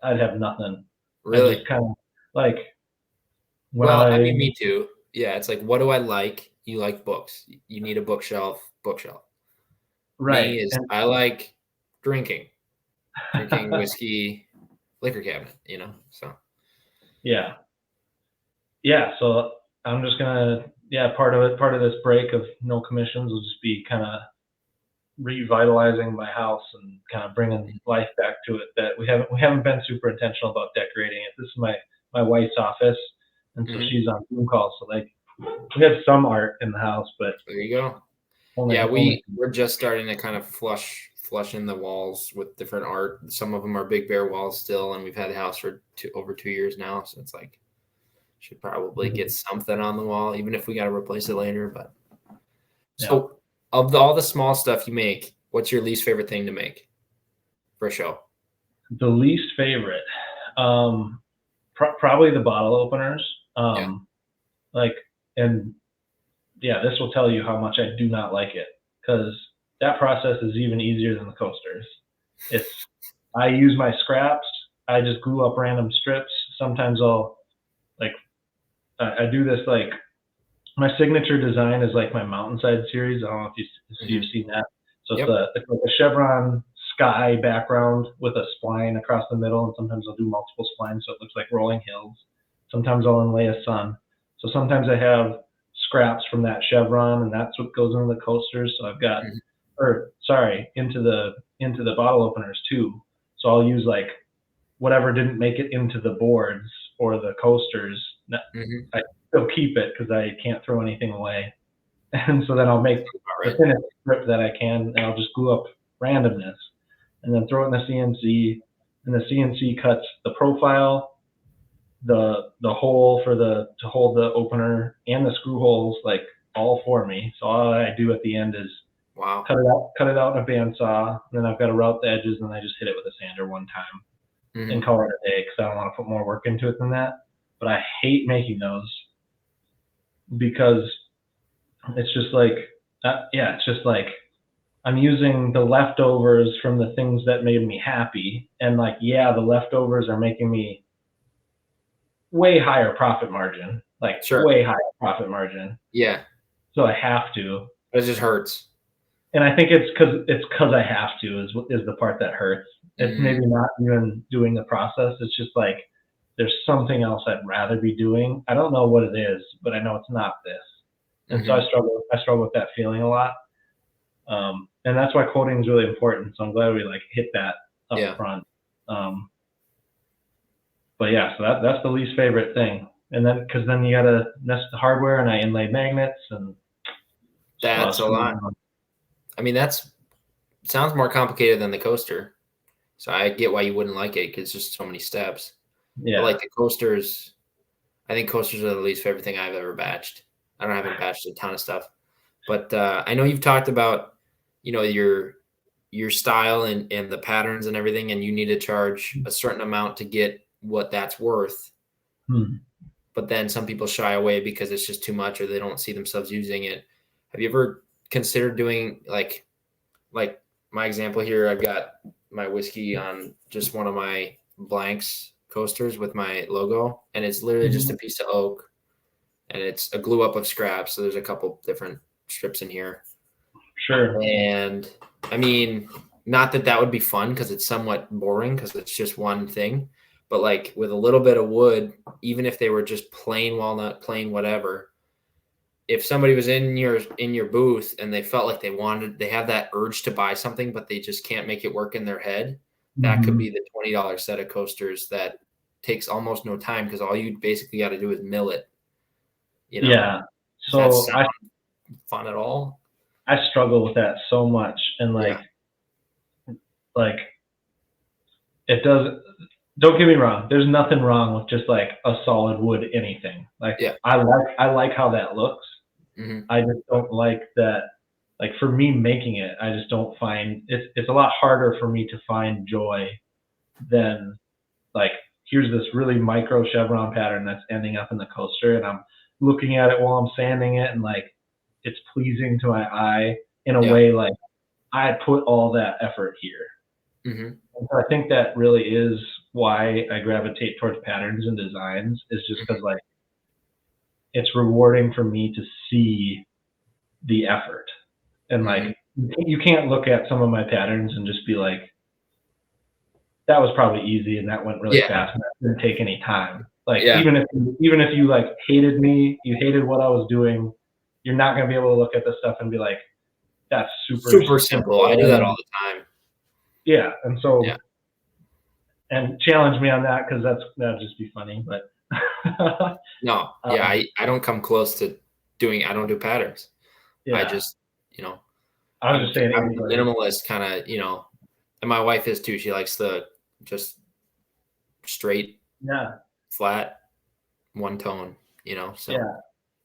I'd have nothing. I just Really? kind of like when Well, I I mean, me too. Yeah, it's like, what do I like? You like books. You need a bookshelf, bookshelf. right Me is and I like drinking whiskey, liquor cabinet, so. yeah, yeah. So I'm just gonna part of this break of no commissions will just be kind of revitalizing my house and kind of bringing life back to it. That we haven't been super intentional about decorating it. This is my wife's office, and so Mhm. she's on Zoom calls. So like we have some art in the house, but There you go. Yeah, only. we're just starting to kind of flush in the walls with different art. Some of them are big bare walls still, and we've had the house for over 2 years now, so it's like should probably get something on the wall, even if we got to replace it later. But Yeah, so, of all the small stuff you make, what's your least favorite thing to make for a show? the least favorite, probably the bottle openers. Yeah, Like, and yeah, this will tell you how much I do not like it because that process is even easier than the coasters. It's I use my scraps. I just glue up random strips. Sometimes I'll like I do this like my signature design is like my mountainside series. I don't know if you've hmm, seen that. So yep, it's like a chevron sky background with a spline across the middle, and sometimes I'll do multiple splines so it looks like rolling hills. Sometimes I'll inlay a sun. So sometimes I have scraps from that chevron, and that's what goes into the coasters. So I've got, hmm, or sorry, into the bottle openers too. So I'll use like whatever didn't make it into the boards or the coasters. hmm. I still keep it because I can't throw anything away. And so then I'll make All the right. thinnest strip that I can, and I'll just glue up randomness, and then throw it in the CNC, and the CNC cuts the profile, the hole for the to hold the opener, and the screw holes like all for me. So all I do at the end is Wow. cut it out in a bandsaw, and then I've got to route the edges, and I just hit it with a sander one time and Hmm. call it a day because I don't want to put more work into it than that. But I hate making those because it's just like, yeah, it's just like I'm using the leftovers from the things that made me happy. And like, yeah, the leftovers are making me way higher profit margin, like Sure. way higher profit margin. Yeah, So I have to. but it just hurts. And I think it's cause I have to is the part that hurts. It's Mm, maybe not even doing the process. It's just like, there's something else I'd rather be doing. I don't know what it is, but I know it's not this. And so hmm. I struggle with that feeling a lot. And that's why quoting is really important. So I'm glad we like hit that up Yeah, front. Um, but yeah, so that's the least favorite thing. And then because then you gotta nest the hardware, and I inlay magnets and just a lot of that's a screwing lot. around. I mean, that's sounds more complicated than the coaster. So I get why you wouldn't like it because just so many steps. But Yeah. like the coasters, I think coasters are the least favorite thing I've ever batched. I haven't batched a ton of stuff, but I know you've talked about, your style and the patterns and everything, and you need to charge a certain amount to get what that's worth. Hmm. But then some people shy away because it's just too much or they don't see themselves using it. Have you ever considered doing like my example here? I've got my whiskey on just one of my blanks coasters with my logo, and it's literally just a Mhm. piece of oak, and it's a glue up of scraps. So there's a couple different strips in here, Sure. and I mean, not that that would be fun because it's somewhat boring because it's just one thing, but like with a little bit of wood, even if they were just plain walnut, plain whatever, if somebody was in your booth and they felt like they have that urge to buy something, but they just can't make it work in their head, that could Hmm. be the $20 set of coasters that takes almost no time because all you basically got to do is mill it. You know, Yeah. does that So sound fun at all. I struggle with that so much, and Yeah. like it does. Don't get me wrong. There's nothing wrong with just like a solid wood anything. Like Yeah. I like how that looks. Mm-hmm. I just don't like that. Like for me making it, I just don't find it's a lot harder for me to find joy than like here's this really micro chevron pattern that's ending up in the coaster, and I'm looking at it while I'm sanding it, and like it's pleasing to my eye in a Yeah. way like I put all that effort here. Mm-hmm. And so I think that really is why I gravitate towards patterns and designs is just Mm-hmm. because like it's rewarding for me to see the effort. And Mm-hmm. like you can't look at some of my patterns and just be like, that was probably easy and that went really Yeah. fast and that didn't take any time. Like Yeah. even if you like hated me, you hated what I was doing, you're not gonna be able to look at this stuff and be like, that's super Super simple. I do that simple. all the time. Yeah. And Yeah. so and challenge me on that because that'd just be funny. But No. Yeah. I don't come close to doing. I don't do patterns. I yeah, just, you know, I was just saying I'm a anybody. minimalist kind of, and my wife is too. She likes the just straight, Yeah, flat, one tone, so yeah. And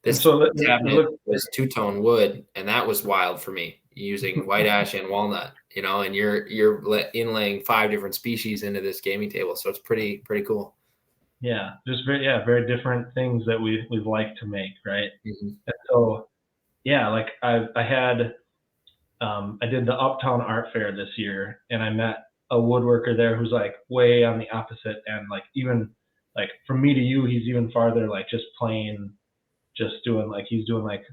this so cabinet was two-tone wood, and that was wild for me using white ash and walnut, and you're inlaying 5 different species into this gaming table, so it's pretty cool. yeah, just very different things that we've liked to make, right? Mm-hmm. And so yeah, like I had I did the Uptown Art Fair this year, and I met a woodworker there who's like way on the opposite end. Like even like from me to you, he's even farther. Like just plain, just doing like he's doing like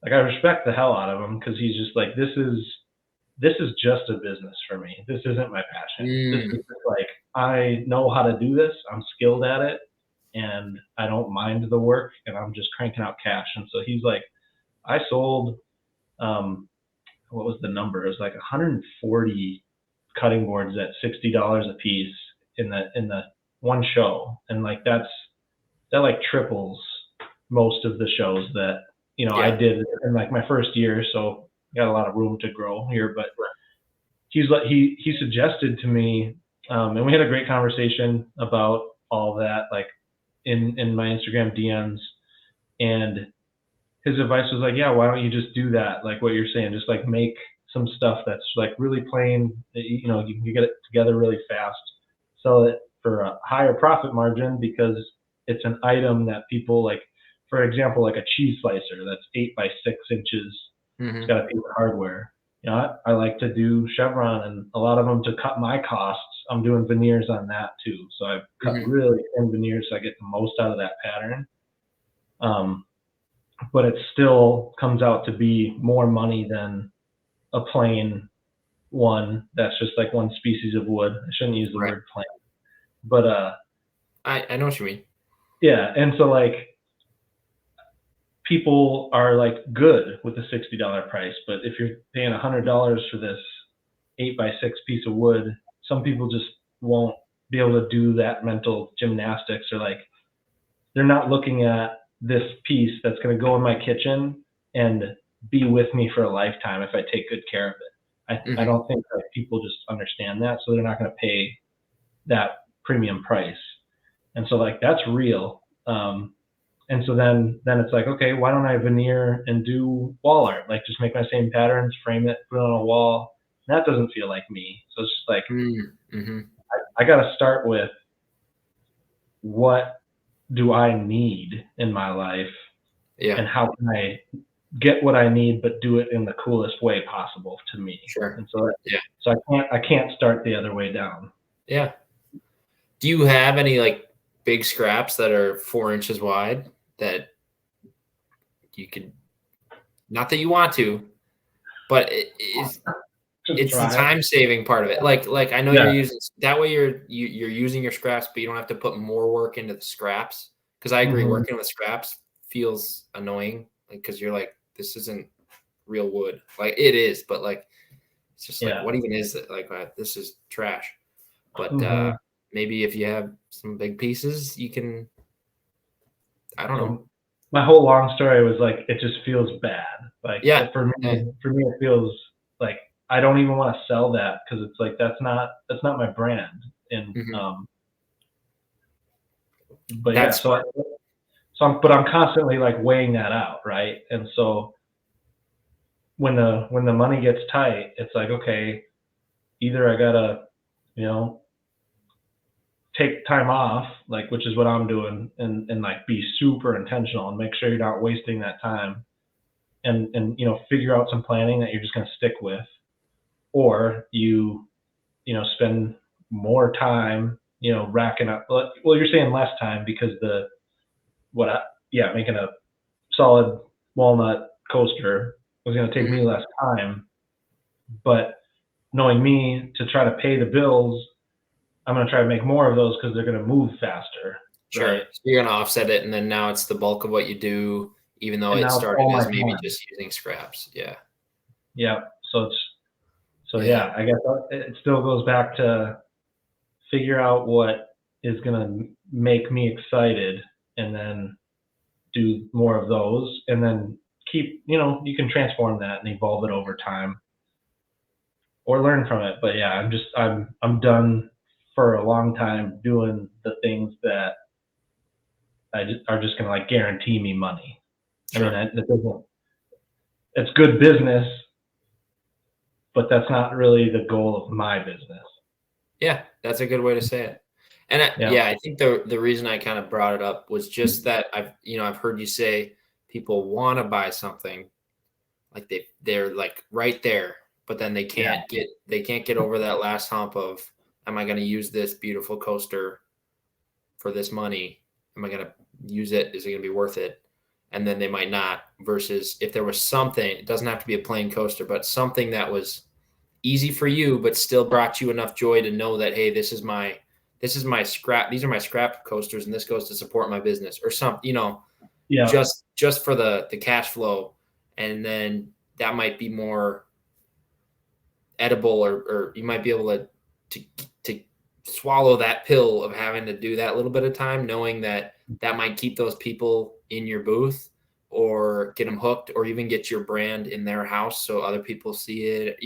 I respect the hell out of him because he's just like this is just a business for me. This isn't my passion. This is Mm, just like I know how to do this. I'm skilled at it, and I don't mind the work, and I'm just cranking out cash. And so he's like, I sold um, what was the number? It was like 140 cutting boards at $60 a piece in the one show, and like that like triples most of the shows that I yeah. did in like my first year. So got a lot of room to grow here, but Right. he's like he suggested to me, and we had a great conversation about all that, like in my Instagram DMs, and his advice was like, yeah, why don't you just do that? Like what you're saying, just like make some stuff that's like really plain, you get it together really fast, sell it for a higher profit margin because it's an item that people like, for example, like a cheese slicer that's 8 by 6 inches. It's Mm-hmm. got a piece of hardware. I like to do chevron, and a lot of them to cut my costs. I'm doing veneers on that too. So I've cut Mm-hmm. really thin veneers so I get the most out of that pattern. Um, but it still comes out to be more money than a plain one that's just like one species of wood. I shouldn't use the Right. word plain, but I know what you mean. yeah. And so like people are like good with the $60 price, but if you're paying $100 for this 8 by 6 piece of wood, some people just won't be able to do that mental gymnastics, or like they're not looking at this piece that's going to go in my kitchen and be with me for a lifetime if I take good care of it. I Mm-hmm. don't think that people just understand that, so they're not going to pay that premium price. And so like that's real. And so then it's like, okay, why don't I veneer and do wall art? Like just make my same patterns, frame it, put it on a wall. That doesn't feel like me. So it's just like Mm-hmm. I got to start with what do I need in my life, Yeah. and how can I get what I need but do it in the coolest way possible to me. Sure. And so Yeah. so I can't start the other way down. Yeah. Do you have any like big scraps that are 4 inches wide that you could, not that you want to, but Just it's the try it. time saving part of it. Like I know you're Yeah. using that way, you're using your scraps, but you don't have to put more work into the scraps. Because I agree, Mm-hmm. working with scraps feels annoying, because you're like, this isn't real wood. Like it is, but like it's just like, Yeah. what even is it? Like this is trash. But Mm-hmm. maybe if you have some big pieces, you can, I don't know. my whole long story was like, it just feels bad. Like Yeah. for Yeah. me, it feels like I don't even want to sell that because it's like that's not my brand. And Mhm. but yeah, That's smart. but I'm constantly like weighing that out, right? And so when the money gets tight, it's like okay, either I gotta you know take time off, like which is what I'm doing, and like be super intentional and make sure you're not wasting that time, and figure out some planning that you're just gonna stick with, or you spend more time racking up. Well, you're saying less time because what I yeah making a solid walnut coaster was going to take me Mhm. less time, but knowing me to try to pay the bills, I'm going to try to make more of those because they're going to move faster, right? Sure. So you're gonna offset it, and then now it's the bulk of what you do, even though And it now it's started all my as maybe time. just using scraps. Yeah. Yeah. So Yeah. yeah, I guess it still goes back to figure out what is going to make me excited, and then do more of those, and then you can transform that and evolve it over time or learn from it. But yeah, I'm done for a long time doing the things that are just gonna like guarantee me money. I mean, Sure. it doesn't. It's good business, but that's not really the goal of my business. Yeah, that's a good way to say it. And Yeah, yeah, I think the reason I kind of brought it up was just that I've heard you say people want to buy something like they're like right there, but then yeah, they can't get over that last hump of am I going to use this beautiful coaster for this money? Am I going to use it? Is it going to be worth it? And then they might not. Versus if there was something, it doesn't have to be a plain coaster, but something that was easy for you, but still brought you enough joy to know that hey, this is my scrap. These are my scrap coasters, and this goes to support my business or something. yeah, Just for the cash flow, and then that might be more edible, or you might be able to to swallow that pill of having to do that little bit of time, knowing that that might keep those people in your booth or get them hooked, or even get your brand in their house so other people see it.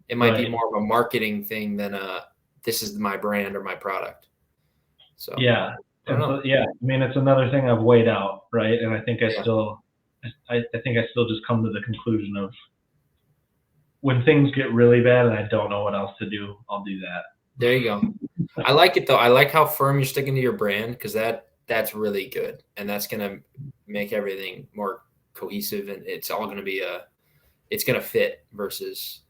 It might be right. more of a marketing thing than a this is my brand or my product. So Yeah, I don't and know. so yeah, I mean, it's another thing I've weighed out, right? And I think Yeah, I think I still just come to the conclusion of when things get really bad and I don't know what else to do, I'll do that. there you go. I like it though. I like how firm you're sticking to your brand because that's really good, and that's gonna make everything more cohesive, and it's all gonna be it's gonna fit versus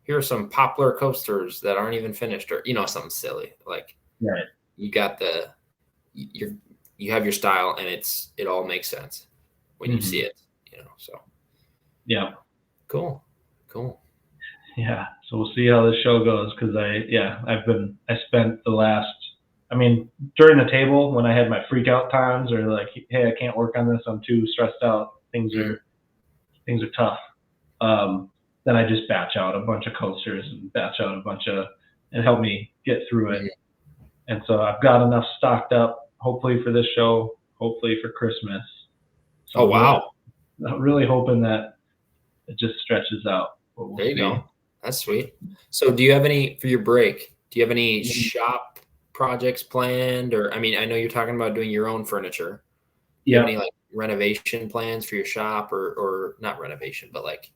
here are some poplar coasters that aren't even finished, or something silly like Right. you got you're you have your style, and it all makes sense when you see Hmm. it. So Yeah. cool, cool. Yeah. So we'll see how this show goes because I spent the last, I mean, during the table when I had my freak out times or like, hey, I can't work on this, I'm too stressed out, Mm, things are tough. Um, then I just batch out a bunch of coasters and batch out a bunch of, and help me get through it. mm. And so I've got enough stocked up, hopefully for this show, hopefully for Christmas. So Oh wow, I'm really hoping that it just stretches out, but we'll there you see. go. That's sweet. So do you have any for your break? Do you have any shop projects planned? Or I mean, I know you're talking about doing your own furniture. Do you have Yeah, any like renovation plans for your shop, or not renovation, but like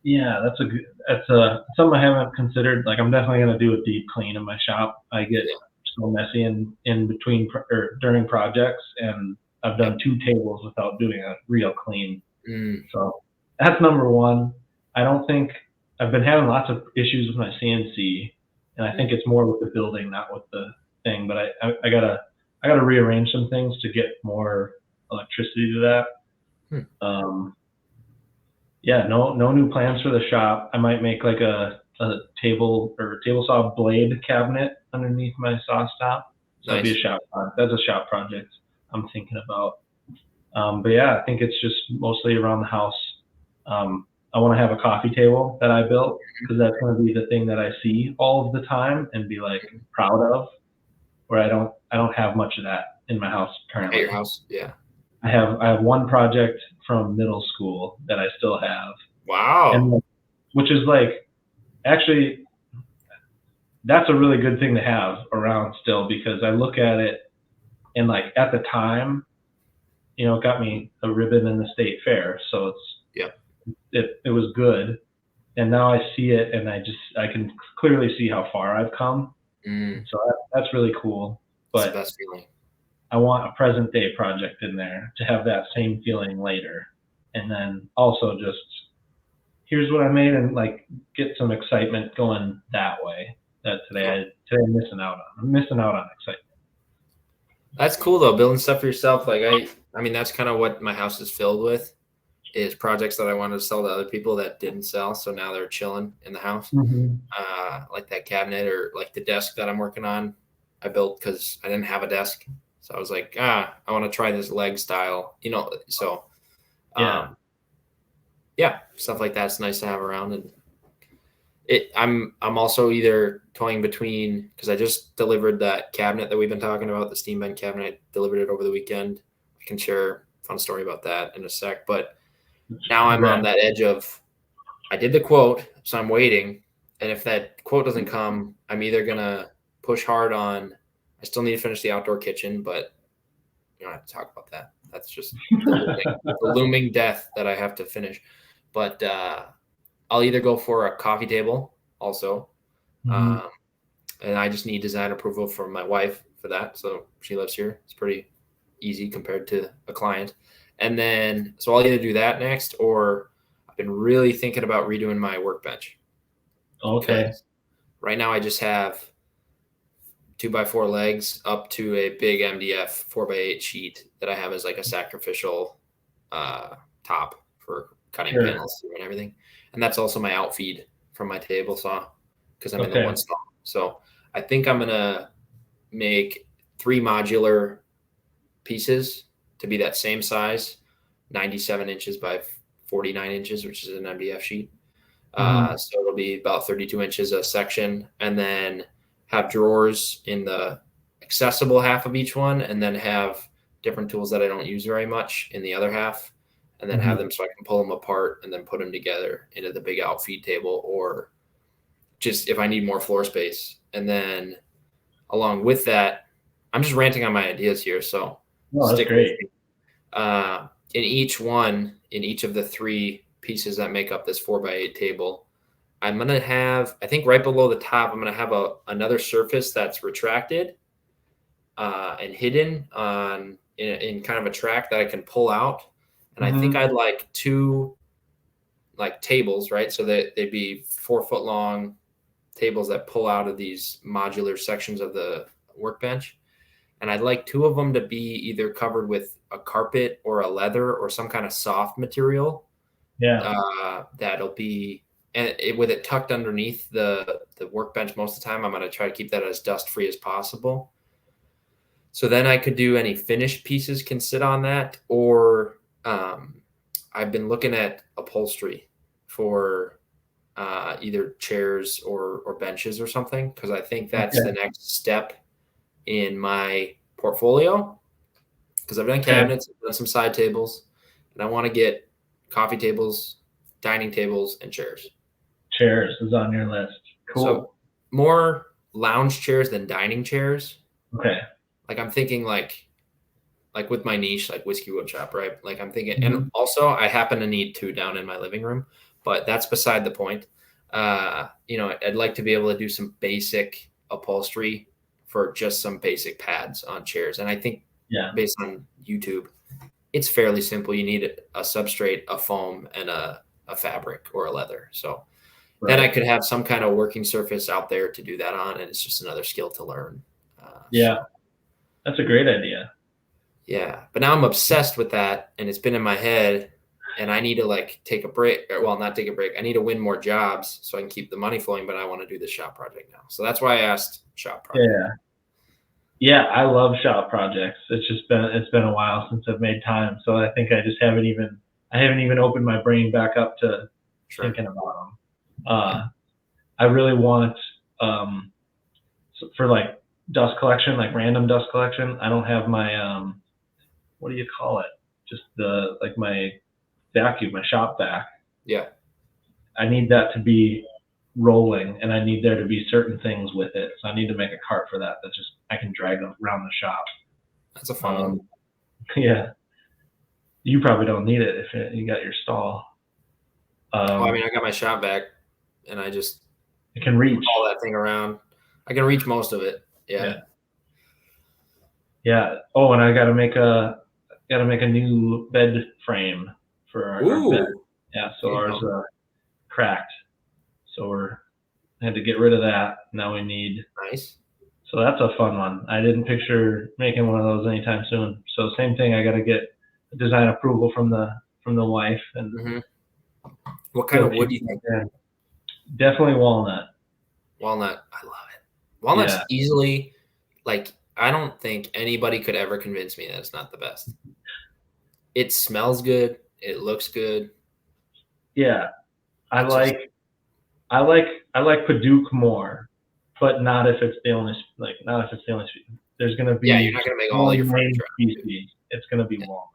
yeah, that's something I haven't considered. Like I'm definitely gonna do a deep clean in my shop. I get yeah, so messy in between or during projects, and I've yep. done two tables without doing a real clean. Mm, So that's number one. I don't think I've been having lots of issues with my CNC, and I think mm, it's more with the building, not with the thing. But I gotta rearrange some things to get more electricity to that. hmm. Yeah, no new plans for the shop. I might make like a table saw blade cabinet underneath my saw stop. So that'd be Nice. a that's a shop project I'm thinking about. But yeah, I think it's just mostly around the house. I want to have a coffee table that I built because that's going to be the thing that I see all of the time and be like proud of. Where I don't have much of that in my house At your currently. house, yeah. I have one project from middle school that I still have, Wow. and which is like actually that's a really good thing to have around still because I look at it and like at the time, it got me a ribbon in the state fair, so Yeah. it was good. And now I see it and I can clearly see how far I've come. So that's really cool. It's the But best feeling. I want a present day project in there to have that same feeling later. And then also just here's what I made and like get some excitement going that way. That today I'm missing out on. I'm missing out on excitement. That's cool though, building stuff for yourself. Like I mean, that's kind of what my house is filled with is projects that I wanted to sell to other people that didn't sell. So now they're chilling in the house. Mm-hmm. Like that cabinet or like the desk that I'm working on, I built because I didn't have a desk. So I was like, I want to try this leg style, So, Yeah. um, yeah, stuff like that's nice to have around. And I'm also either toying between because I just delivered that cabinet that we've been talking about, the steam vent cabinet. Delivered it over the weekend. I can share a fun story about that in a sec. But now I'm on Congrats. that edge of I did the quote, so I'm waiting. And if that quote doesn't come, I'm either gonna push hard on. I still need to finish the outdoor kitchen, but you don't have to talk about that. That's just the looming death that I have to finish. But I'll either go for a coffee table also, Mm-hmm. um, and I just need design approval from my wife for that. So she lives here. It's pretty easy compared to a client. And then, so I'll either do that next, or I've been really thinking about redoing my workbench Okay. because right now I just have 2x4 legs up to a big MDF 4x8 sheet that I have as like a sacrificial top for cutting Sure. panels through and everything. And that's also my outfeed from my table saw because I'm in the Okay. one stall. So I think I'm gonna make 3 modular pieces to be that same size, 97 inches by 49 inches, which is an MDF sheet. Mm-hmm. So it'll be about 32 inches a section, and then have drawers in the accessible half of each one, and then have different tools that I don't use very much in the other half, and then have Mm-hmm. them so I can pull them apart and then put them together into the big outfeed table, or just if I need more floor space. And then along with that, I'm just ranting on my ideas here, so No, that's stick with great. me. In each of the 3 pieces that make up this 4x8 table, I'm gonna have, I think right below the top, I'm gonna have another surface that's retracted and hidden in kind of a track that I can pull out. And I think Mm-hmm. I'd like 2 like tables, right? So that they'd be 4 foot long tables that pull out of these modular sections of the workbench. And I'd like 2 of them to be either covered with a carpet or a leather or some kind of soft material Yeah. that'll be with it tucked underneath the workbench most of the time. I'm going to try to keep that as dust free as possible. So then I could do any finished pieces can sit on that, or I've been looking at upholstery for either chairs or benches or something because I think that's the Okay. next step in my portfolio because I've done Okay. cabinets, I've done some side tables, and I want to get coffee tables, dining tables, and chairs. Chairs is on your list. So Cool. more lounge chairs than dining chairs. Okay. Like I'm thinking like with my niche, like whiskey wood shop, right? Like I'm thinking, and Mm-hmm. also I happen to need 2 down in my living room, but that's beside the point. I'd like to be able to do some basic upholstery for just some basic pads on chairs. And I think Yeah. based on YouTube, it's fairly simple. You need a substrate, a foam, and a fabric or a leather. So then I Right. could have some kind of working surface out there to do that on, and it's just another skill to learn. Yeah. So That's a great idea. yeah, but now I'm obsessed with that, and it's been in my head, and I need to like take a break. Well, not take a break. I need to win more jobs so I can keep the money flowing. But I want to do the shop project now, so that's why I asked shop project. Yeah. Yeah, I love shop projects. It's been a while since I've made time, so I haven't even opened my brain back up to Sure. thinking about them. Yeah. I really want for like dust collection, like random dust collection. I don't have my what do you call it? just my vacuum, my shop vac. Yeah. I need that to be rolling, and I need there to be certain things with it. So I need to make a cart for that. That's just I can drag them around the shop. That's a fun one. Yeah, you probably don't need it if you got your stall. Well, I mean, I got my shop vac, and I just it can reach all that thing around. I can reach most of it. Yeah. Yeah. Oh, and I got to make a new bed frame for our bed. Yeah. So ours cracked. So I had to get rid of that. Now we need. Nice. So that's a fun one. I didn't picture making one of those anytime soon. So same thing. I got to get design approval from the wife and. What kind of wood do you think? Definitely walnut. Walnut. I love it. Walnut's easily, like, I don't think anybody could ever convince me that it's not the best. It smells good. It looks good. Yeah. I like Paduke more, but not if it's the only There's gonna be you're not gonna make all your furniture. Species. It's gonna be walnut.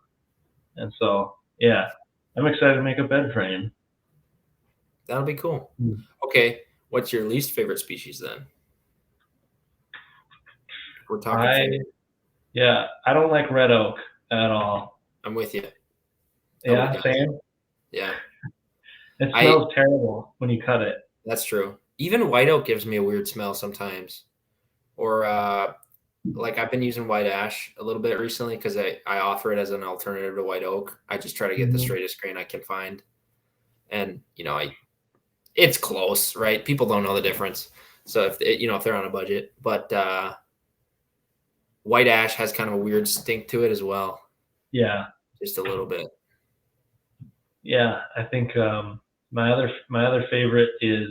And so I'm excited to make a bed frame. That'll be cool. Okay, what's your least favorite species then? We're talking. I don't like red oak at all. I'm with you. Yeah, same. Yeah. It smells terrible when you cut it. That's true. Even white oak gives me a weird smell sometimes. Or like I've been using white ash a little bit recently because I offer it as an alternative to white oak. I just try to get the straightest grain I can find. And, it's close, right? People don't know the difference. So if they're on a budget, but white ash has kind of a weird stink to it as well. Yeah. Just a little bit. Yeah. I think my other favorite is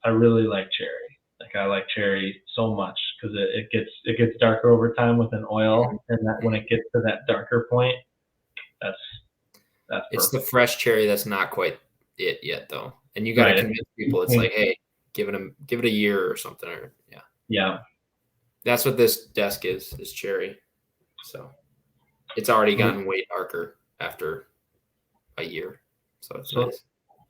I really like cherry. Like I like cherry so much because it gets darker over time with an oil, and that when it gets to that darker point, that's it's perfect. the fresh cherry that's not quite it yet though, and you got to convince people. It's like, hey, give it a year or something, or yeah. That's what this desk is cherry. So it's already gotten way darker after a year, so it's nice.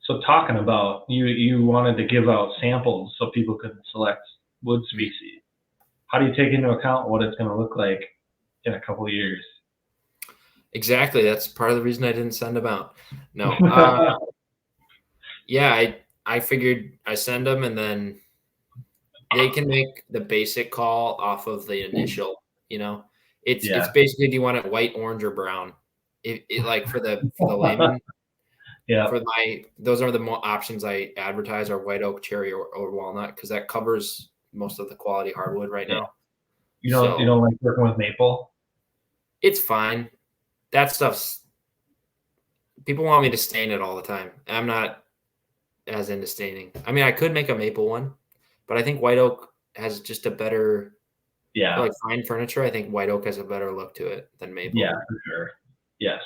So talking about you wanted to give out samples so people could select wood species. How do you take into account what it's going to look like in a couple of years? Exactly. That's part of the reason I didn't send them out. No. I figured I send them and then they can make the basic call off of the initial, it's basically, do you want it white, orange, or brown? It like for the layman. Yeah. Those are the options I advertise are white oak, cherry, or walnut because that covers most of the quality hardwood right now. You don't like working with maple? It's fine. That stuff's people want me to stain it all the time. I'm not as into staining. I mean, I could make a maple one, but I think white oak has just a better like fine furniture. I think white oak has a better look to it than maple. Yeah, for sure. Yes.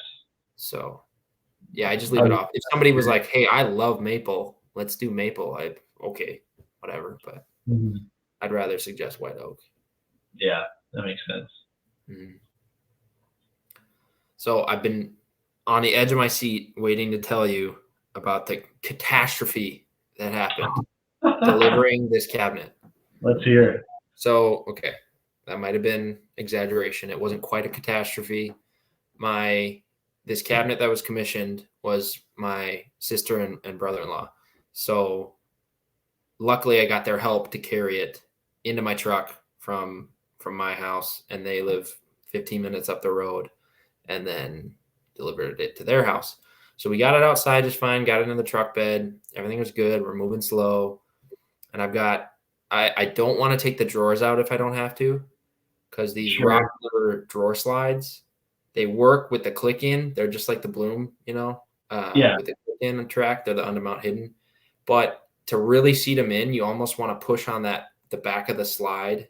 So I just leave it off. If somebody was like, hey, I love maple, let's do maple, okay, whatever. But I'd rather suggest white oak. Yeah, that makes sense. So I've been on the edge of my seat waiting to tell you about the catastrophe that happened delivering this cabinet. Let's hear it. So, okay, that might have been exaggeration. It wasn't quite a catastrophe. This cabinet that was commissioned was my sister and brother-in-law. So luckily I got their help to carry it into my truck from my house, and they live 15 minutes up the road, and then delivered it to their house. So we got it outside just fine, got it in the truck bed. Everything was good. We're moving slow. And I don't want to take the drawers out if I don't have to, because these rock drawer slides, they work with the click in. They're just like the Bloom, with the click in track. They're the undermount hidden. But to really seat them in, you almost want to push on the back of the slide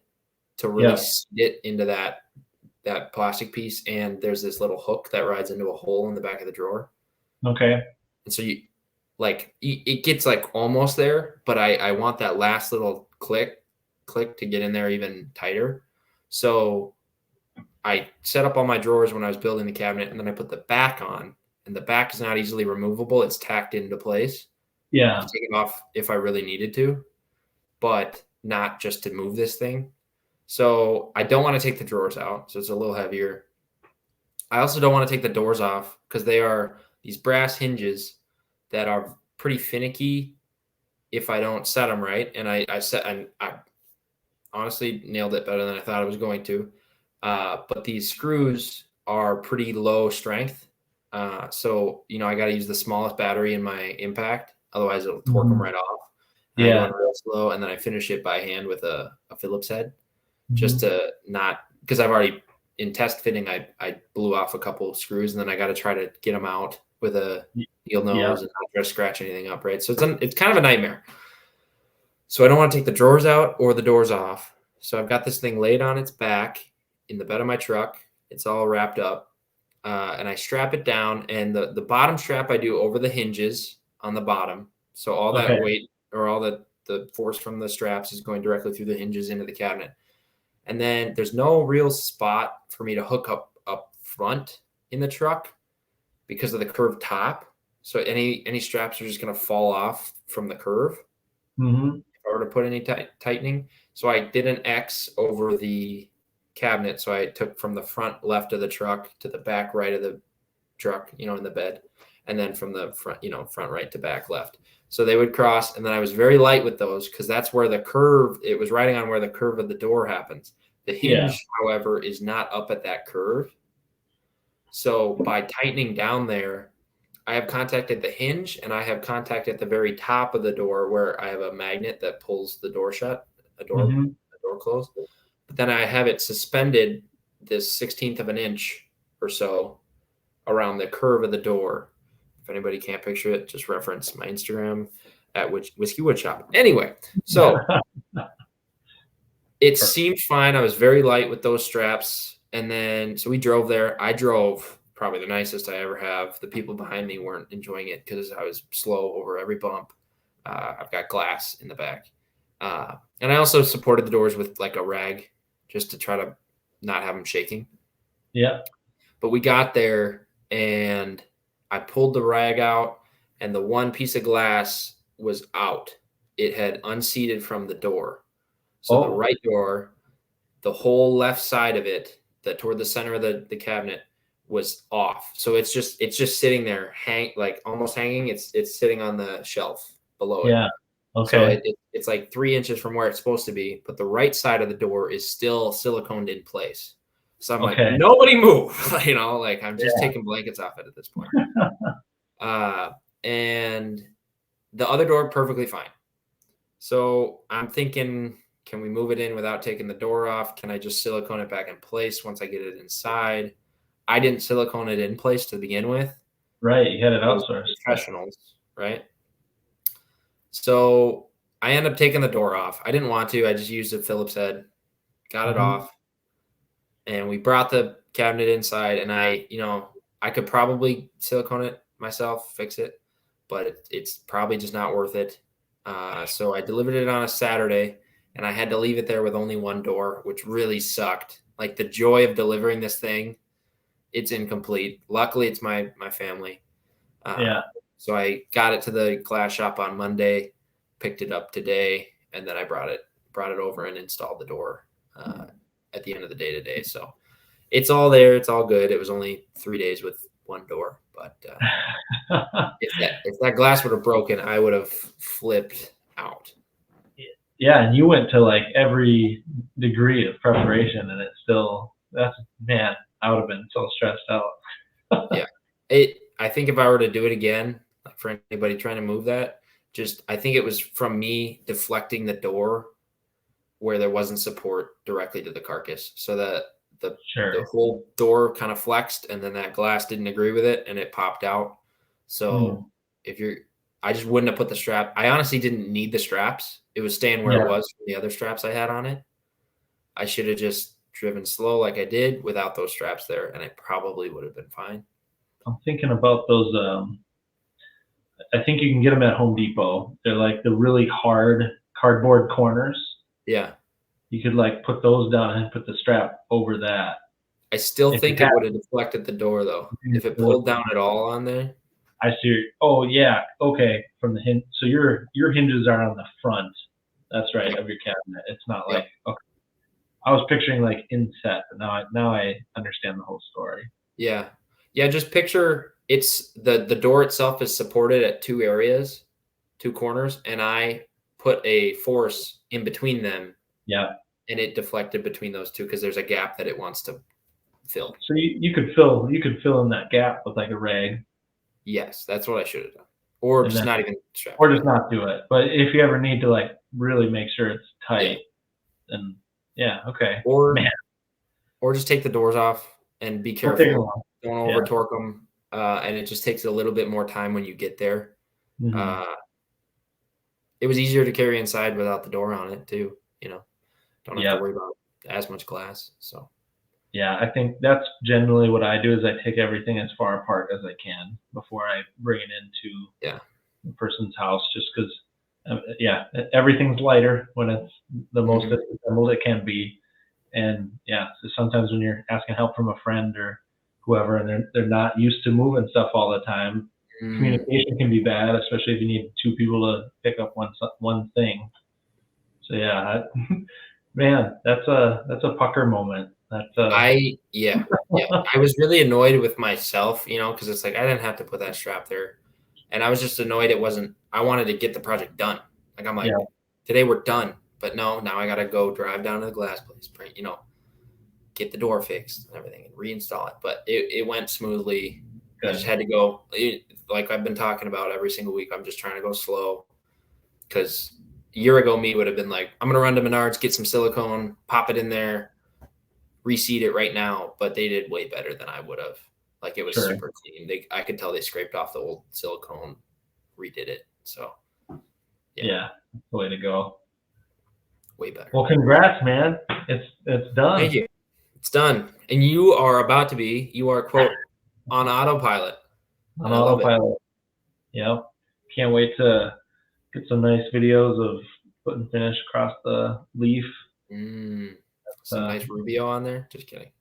to really seat it into that plastic piece. And there's this little hook that rides into a hole in the back of the drawer. Okay. And so it gets like almost there, but I want that last little click to get in there even tighter. So I set up all my drawers when I was building the cabinet, and then I put the back on, and the back is not easily removable. It's tacked into place. I Yeah. could take it off if I really needed to, but not just to move this thing. So I don't want to take the drawers out, so it's a little heavier. I also don't want to take the doors off because they are these brass hinges that are pretty finicky if I don't set them right. And I honestly nailed it better than I thought I was going to. But these screws are pretty low strength. So, I got to use the smallest battery in my impact. Otherwise, it'll torque them Mhm. right off. And I go Yeah. in real slow, and then I finish it by hand with a Phillips head just Mhm. to not, because I've already, in test fitting, I blew off a couple of screws, and then I got to try to get them out with a heel Yeah. nose and not try to scratch anything up, right? So it's kind of a nightmare. So I don't want to take the drawers out or the doors off. So I've got this thing laid on its back in the bed of my truck. It's all wrapped up, and I strap it down. And the bottom strap I do over the hinges on the bottom. So all Okay. that weight or all the force from the straps is going directly through the hinges into the cabinet. And then there's no real spot for me to hook up front in the truck because of the curved top. So any straps are just going to fall off from the curve Mhm. if I were to put any tightening. So I did an X over the cabinet. So I took from the front left of the truck to the back right of the truck, in the bed, and then from the front, front right to back left. So they would cross, and then I was very light with those because that's where the curve, it was riding on where the curve of the door happens. The Yeah. hinge, however, is not up at that curve. So by tightening down there, I have contacted the hinge and I have contact at the very top of the door where I have a magnet that pulls the door shut, Mhm. a door closed. But then I have it suspended this 16th of an inch or so around the curve of the door. If anybody can't picture it, just reference my Instagram at Whiskey Woodshop. Anyway, so it seemed fine. I was very light with those straps. And then, so we drove there. I drove probably the nicest I ever have. The people behind me weren't enjoying it because I was slow over every bump. I've got glass in the back. And I also supported the doors with like a rag just to try to not have them shaking. Yeah. But we got there and I pulled the rag out, and the one piece of glass was out. It had unseated from the door. So the Oh. right door, the whole left side of it, that toward the center of the cabinet, was off. So it's just sitting there, like almost hanging. It's sitting on the shelf below it. Yeah. So Okay. it's like 3 inches from where it's supposed to be, but the right side of the door is still siliconed in place. So I'm like, Okay. nobody move, like I'm just Yeah. taking blankets off it at this point. Uh, and the other door perfectly fine. So I'm thinking, can we move it in without taking the door off? Can I just silicone it back in place once I get it inside? I didn't silicone it in place to begin with. Right. You had it Those outsourced. professionals, right? So I end up taking the door off. I didn't want to. I just used a Phillips head, got it Mhm. off, and we brought the cabinet inside. And I could probably silicone it myself, fix it, but it's probably just not worth it. So I delivered it on a Saturday, and I had to leave it there with only one door, which really sucked. Like the joy of delivering this thing, it's incomplete. Luckily, it's my family. Uh, Yeah. so I got it to the glass shop on Monday, picked it up today, and then I brought it over and installed the door at the end of the day today. So it's all there. It's all good. It was only 3 days with one door, but if that glass would have broken, I would have flipped out. Yeah, and you went to like every degree of preparation, and it's still man. I would have been so stressed out. Yeah, I think if I were to do it again, like for anybody trying to move that, I think it was from me deflecting the door where there wasn't support directly to the carcass, so that the Sure. whole door kind of flexed, and then that glass didn't agree with it, and it popped out. So Mm. if you're, I just wouldn't have put the strap. I honestly didn't need the straps. It was staying where it Yeah. was from the other straps I had on it. I should have just driven slow like I did without those straps there, and it probably would have been fine. I'm thinking about those. I think you can get them at Home Depot. They're like the really hard cardboard corners. Yeah. You could like put those down and put the strap over that. I still If you think had it would have deflected the door though. If it it would, pulled down at all on there. I see. Oh yeah, okay. From the hinge, so your hinges are on the front. That's right Yep. of your cabinet. It's not like Yep. okay. I was picturing like inset, but now I understand the whole story. Yeah. Yeah, just picture it's the door itself is supported at two areas, two corners, and I put a force in between them Yeah. and it deflected between those two because there's a gap that it wants to fill. So you could fill in that gap with like a rag, Yes, that's what I should have done. Or and just then not even strap or it just together. not do it. But if you ever need to like really make sure it's Yeah. tight, then yeah, okay, man, Or or just take the doors off and be we'll take it careful. along. Don't Yeah. over torque them. And it just takes a little bit more time when you get there. Hmm. Uh, it was easier to carry inside without the door on it too. Don't have to Yep. worry about as much glass. So Yeah, I think that's generally what I do is I take everything as far apart as I can before I bring it into yeah. the person's house, just because, yeah, everything's lighter when it's the most Hmm. disassembled it can be. And yeah, so sometimes when you're asking help from a friend or whoever, and they're not used to moving stuff all the time, Mm. communication can be bad, especially if you need two people to pick up one thing. So yeah, man, that's a pucker moment. That's Yeah. I was really annoyed with myself, because it's like I didn't have to put that strap there, and I was just annoyed it wasn't. I wanted to get the project done. Like I'm yeah, like, today we're done, but no, now I got to go drive down to the glass place, get the door fixed and everything and reinstall it. But it went smoothly. I just good, had to go, like I've been talking about every single week. I'm just trying to go slow because a year ago me would have been like, I'm gonna run to Menards, get some silicone, pop it in there, reseed it right now. But they did way better than I would have. Like it was sure, super clean. I could tell they scraped off the old silicone, redid it. So yeah, yeah, that's the way to go. way better. Well, congrats, man. It's Thank done you. It's done. And you are quote on autopilot. on And I love it. autopilot. Yep. Can't wait to get some nice videos of putting finish across the leaf. Mm, some Uh, nice Rubio on there. Just kidding.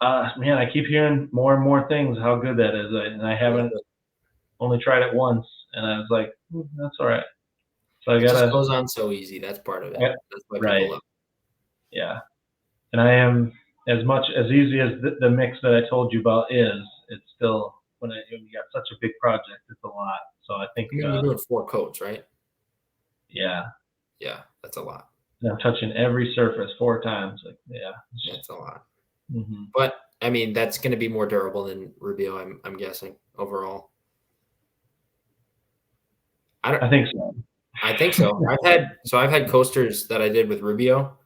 man, I keep hearing more and more things how good that is, and I I love haven't it. only tried it once, and I was like, that's all right. So I It just gotta, goes on so easy. That's part of it. I- That's why people right, love yeah. And I am as much as easy as the mix that I told you about is. It's still when you got such a big project, it's a lot. So I think, it. I mean, you're doing 4 coats, right? yeah, Yeah, that's a lot. I'm touching every surface 4 times. Like, yeah, That's a lot. hmm, But I mean, that's going to be more durable than Rubio. I'm guessing overall. I don't. I think so. I think so. I've had coasters that I did with Rubio,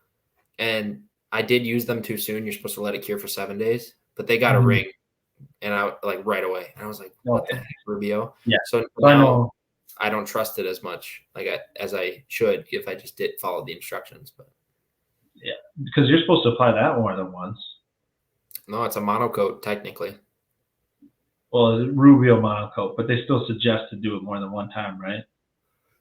and I did use them too soon. You're supposed to let it cure for 7 days, but they got a Mhm. ring, and I like right away. And I was like, "What the Okay, heck, Rubio?" yeah. So So I now know, I don't trust it as much, as I should if I just did follow the instructions. But yeah, because you're supposed to apply that more than once. no, it's a monocoat technically. Well, it's Rubio monocoat, but they still suggest to do it more than one time, right?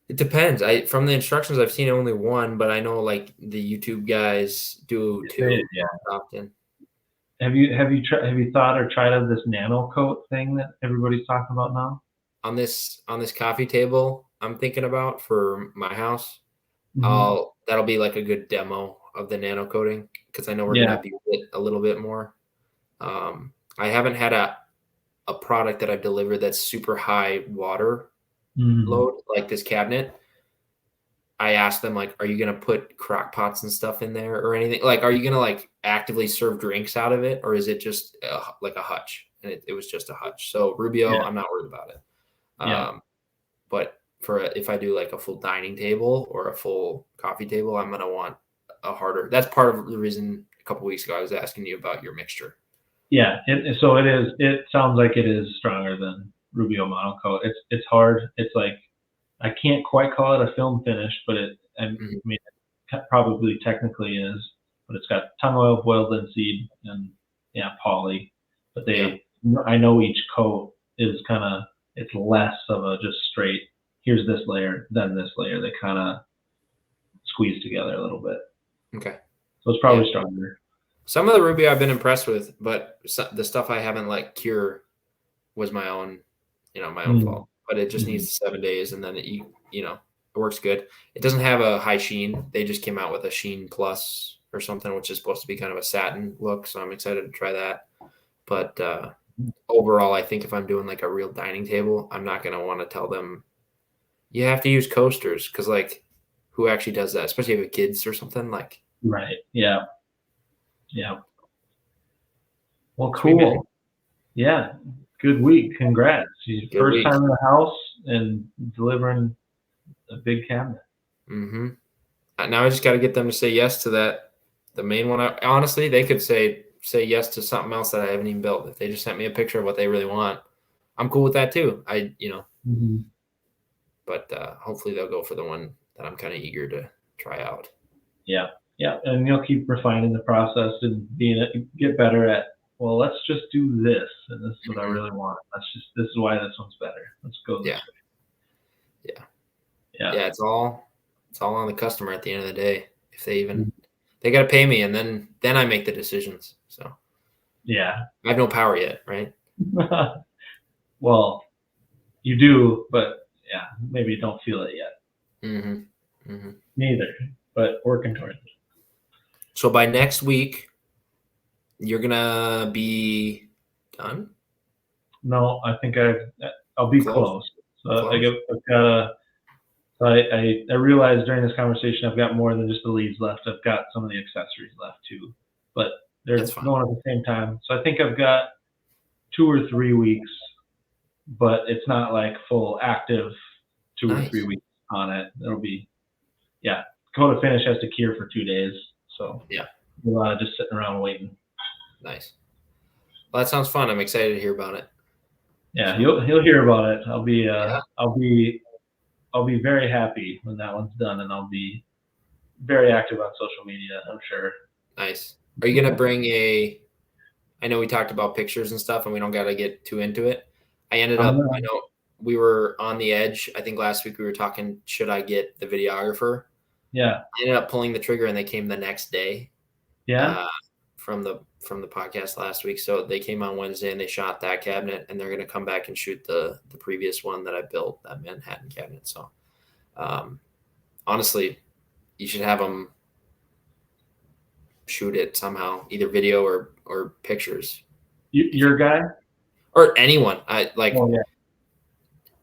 It depends. I from the instructions I've seen only one, but I know like the YouTube guys do two Yeah. often. Have you thought or tried of this nano coat thing that everybody's talking about now? On this coffee table I'm thinking about for my house. Hmm. That'll be like a good demo of the nano coating because I know we're gonna Yeah. abuse it a little bit more. I haven't had a product that I've delivered that's super high water Hmm. load like this cabinet. I asked them like, are you gonna put crock pots and stuff in there or anything? Like, are you gonna like actively serve drinks out of it, or is it just like a hutch? And it was just a hutch. So Rubio, Yeah. I'm not worried about it. Yeah. But if I do like a full dining table or a full coffee table, I'm gonna want a harder. That's part of the reason a couple weeks ago I was asking you about your mixture. Yeah. So it is. It sounds like it is stronger than Rubio monocoat. It's hard. It's like I can't quite call it a film finish, but I Mhm. mean, it probably technically is. But it's got tung oil, boiled linseed, and yeah, poly. But Yeah, I know each coat is kind of it's less of a just straight. Here's this layer, then this layer. They kind of squeeze together a little bit, okay, so it's yeah, probably stronger. Some of the Rubio I've been impressed with, but the stuff I haven't like cure was my own, my own fault. But it just needs 7 days, and then it works good. It doesn't have a high sheen. They just came out with a sheen plus or something, which is supposed to be kind of a satin look. So I'm excited to try that. But overall, I think if I'm doing like a real dining table, I'm not going to want to tell them you have to use coasters, because like who actually does that, especially if you have kids or something like. Right. Yeah. Yeah. Well, cool. Yeah. Good week. Congrats. First time in the house and delivering a big cabinet. Mm-hmm. Now I just got to get them to say yes to that. The main one, honestly, they could say yes to something else that I haven't even built. If they just sent me a picture of what they really want, I'm cool with that too. But hopefully they'll go for the one that I'm kind of eager to try out. Yeah. Yeah. And you'll keep refining the process and get better at, well, let's just do this. And this is what I really want. This is why this one's better. Let's go this way. Yeah. It's all on the customer at the end of the day. If they got to pay me, and then I make the decisions. So yeah, I have no power yet, right? Well, you do, but yeah, maybe you don't feel it yet. Neither, but working towards it. So by next week, you're gonna be done? No, I think I'll be close. So I've got I realized during this conversation I've got more than just the leads left. I've got some of the accessories left too, but they're going at the same time. So I think I've got 2 or 3 weeks, but it's not like full active 2 or 3 weeks on it. It'll be, coat to finish has to cure for 2 days. So we're just sitting around waiting. Nice. Well, that sounds fun. I'm excited to hear about it. Yeah, he'll hear about it. I'll be very happy when that one's done, and I'll be very active on social media, I'm sure. Nice. Are you gonna bring I know we talked about pictures and stuff, and we don't got to get too into it. I know we were on the edge. I think last week we were talking, should I get the videographer? Yeah. I ended up pulling the trigger, and they came the next day. Yeah. From the podcast last week. So they came on Wednesday and they shot that cabinet, and they're going to come back and shoot the previous one that I built, that Manhattan cabinet. So honestly, you should have them shoot it somehow, either video or pictures. Your guy? Or anyone.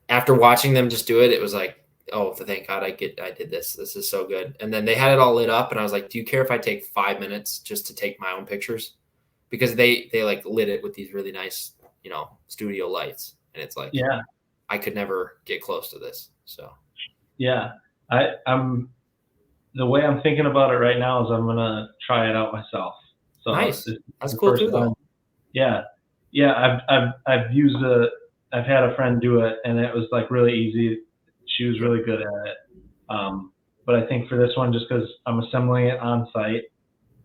After watching them just do it, it was like, oh, thank God I did this. This is so good. And then they had it all lit up, and I was like, do you care if I take 5 minutes just to take my own pictures? Because they like lit it with these really nice, studio lights. And it's like, I could never get close to this. So I'm the way I'm thinking about it right now is I'm gonna try it out myself. So nice. That's cool too, though. Yeah. I've had a friend do it, and it was like really easy. She was really good at it. But I think for this one, just because I'm assembling it on site,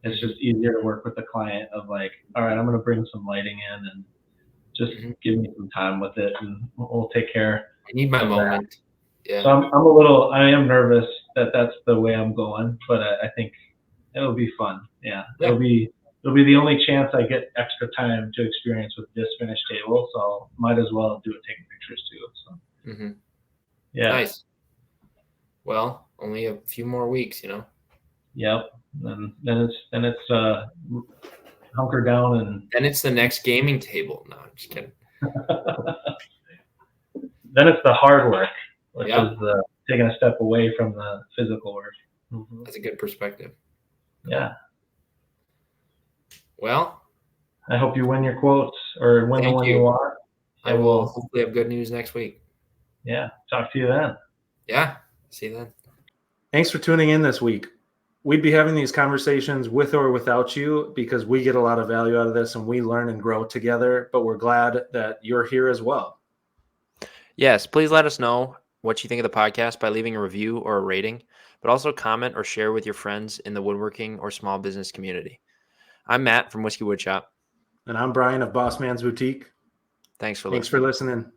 it's just easier to work with the client of like, all right, I'm going to bring some lighting in and just give me some time with it, and we'll take care. I need my moment. Yeah. So I am nervous that that's the way I'm going, but I think it'll be fun. Yeah. It'll be the only chance I get extra time to experience with this finished table. So might as well do it taking pictures too. So. Yeah. Nice. Well, only a few more weeks, Yep. Then it's hunker down, and then it's the next gaming table. No, I'm just kidding. Then it's the hard work, which is taking a step away from the physical work. That's a good perspective. Yeah. Well, I hope you win your quotes or win the one you want. I will hopefully have good news next week. Yeah. Talk to you then. Yeah. See you then. Thanks for tuning in this week. We'd be having these conversations with or without you, because we get a lot of value out of this and we learn and grow together, but we're glad that you're here as well. Yes, please let us know what you think of the podcast by leaving a review or a rating, but also comment or share with your friends in the woodworking or small business community. I'm Matt from Whiskey Woodshop. And I'm Brian of Boss Man's Boutique. Thanks for listening.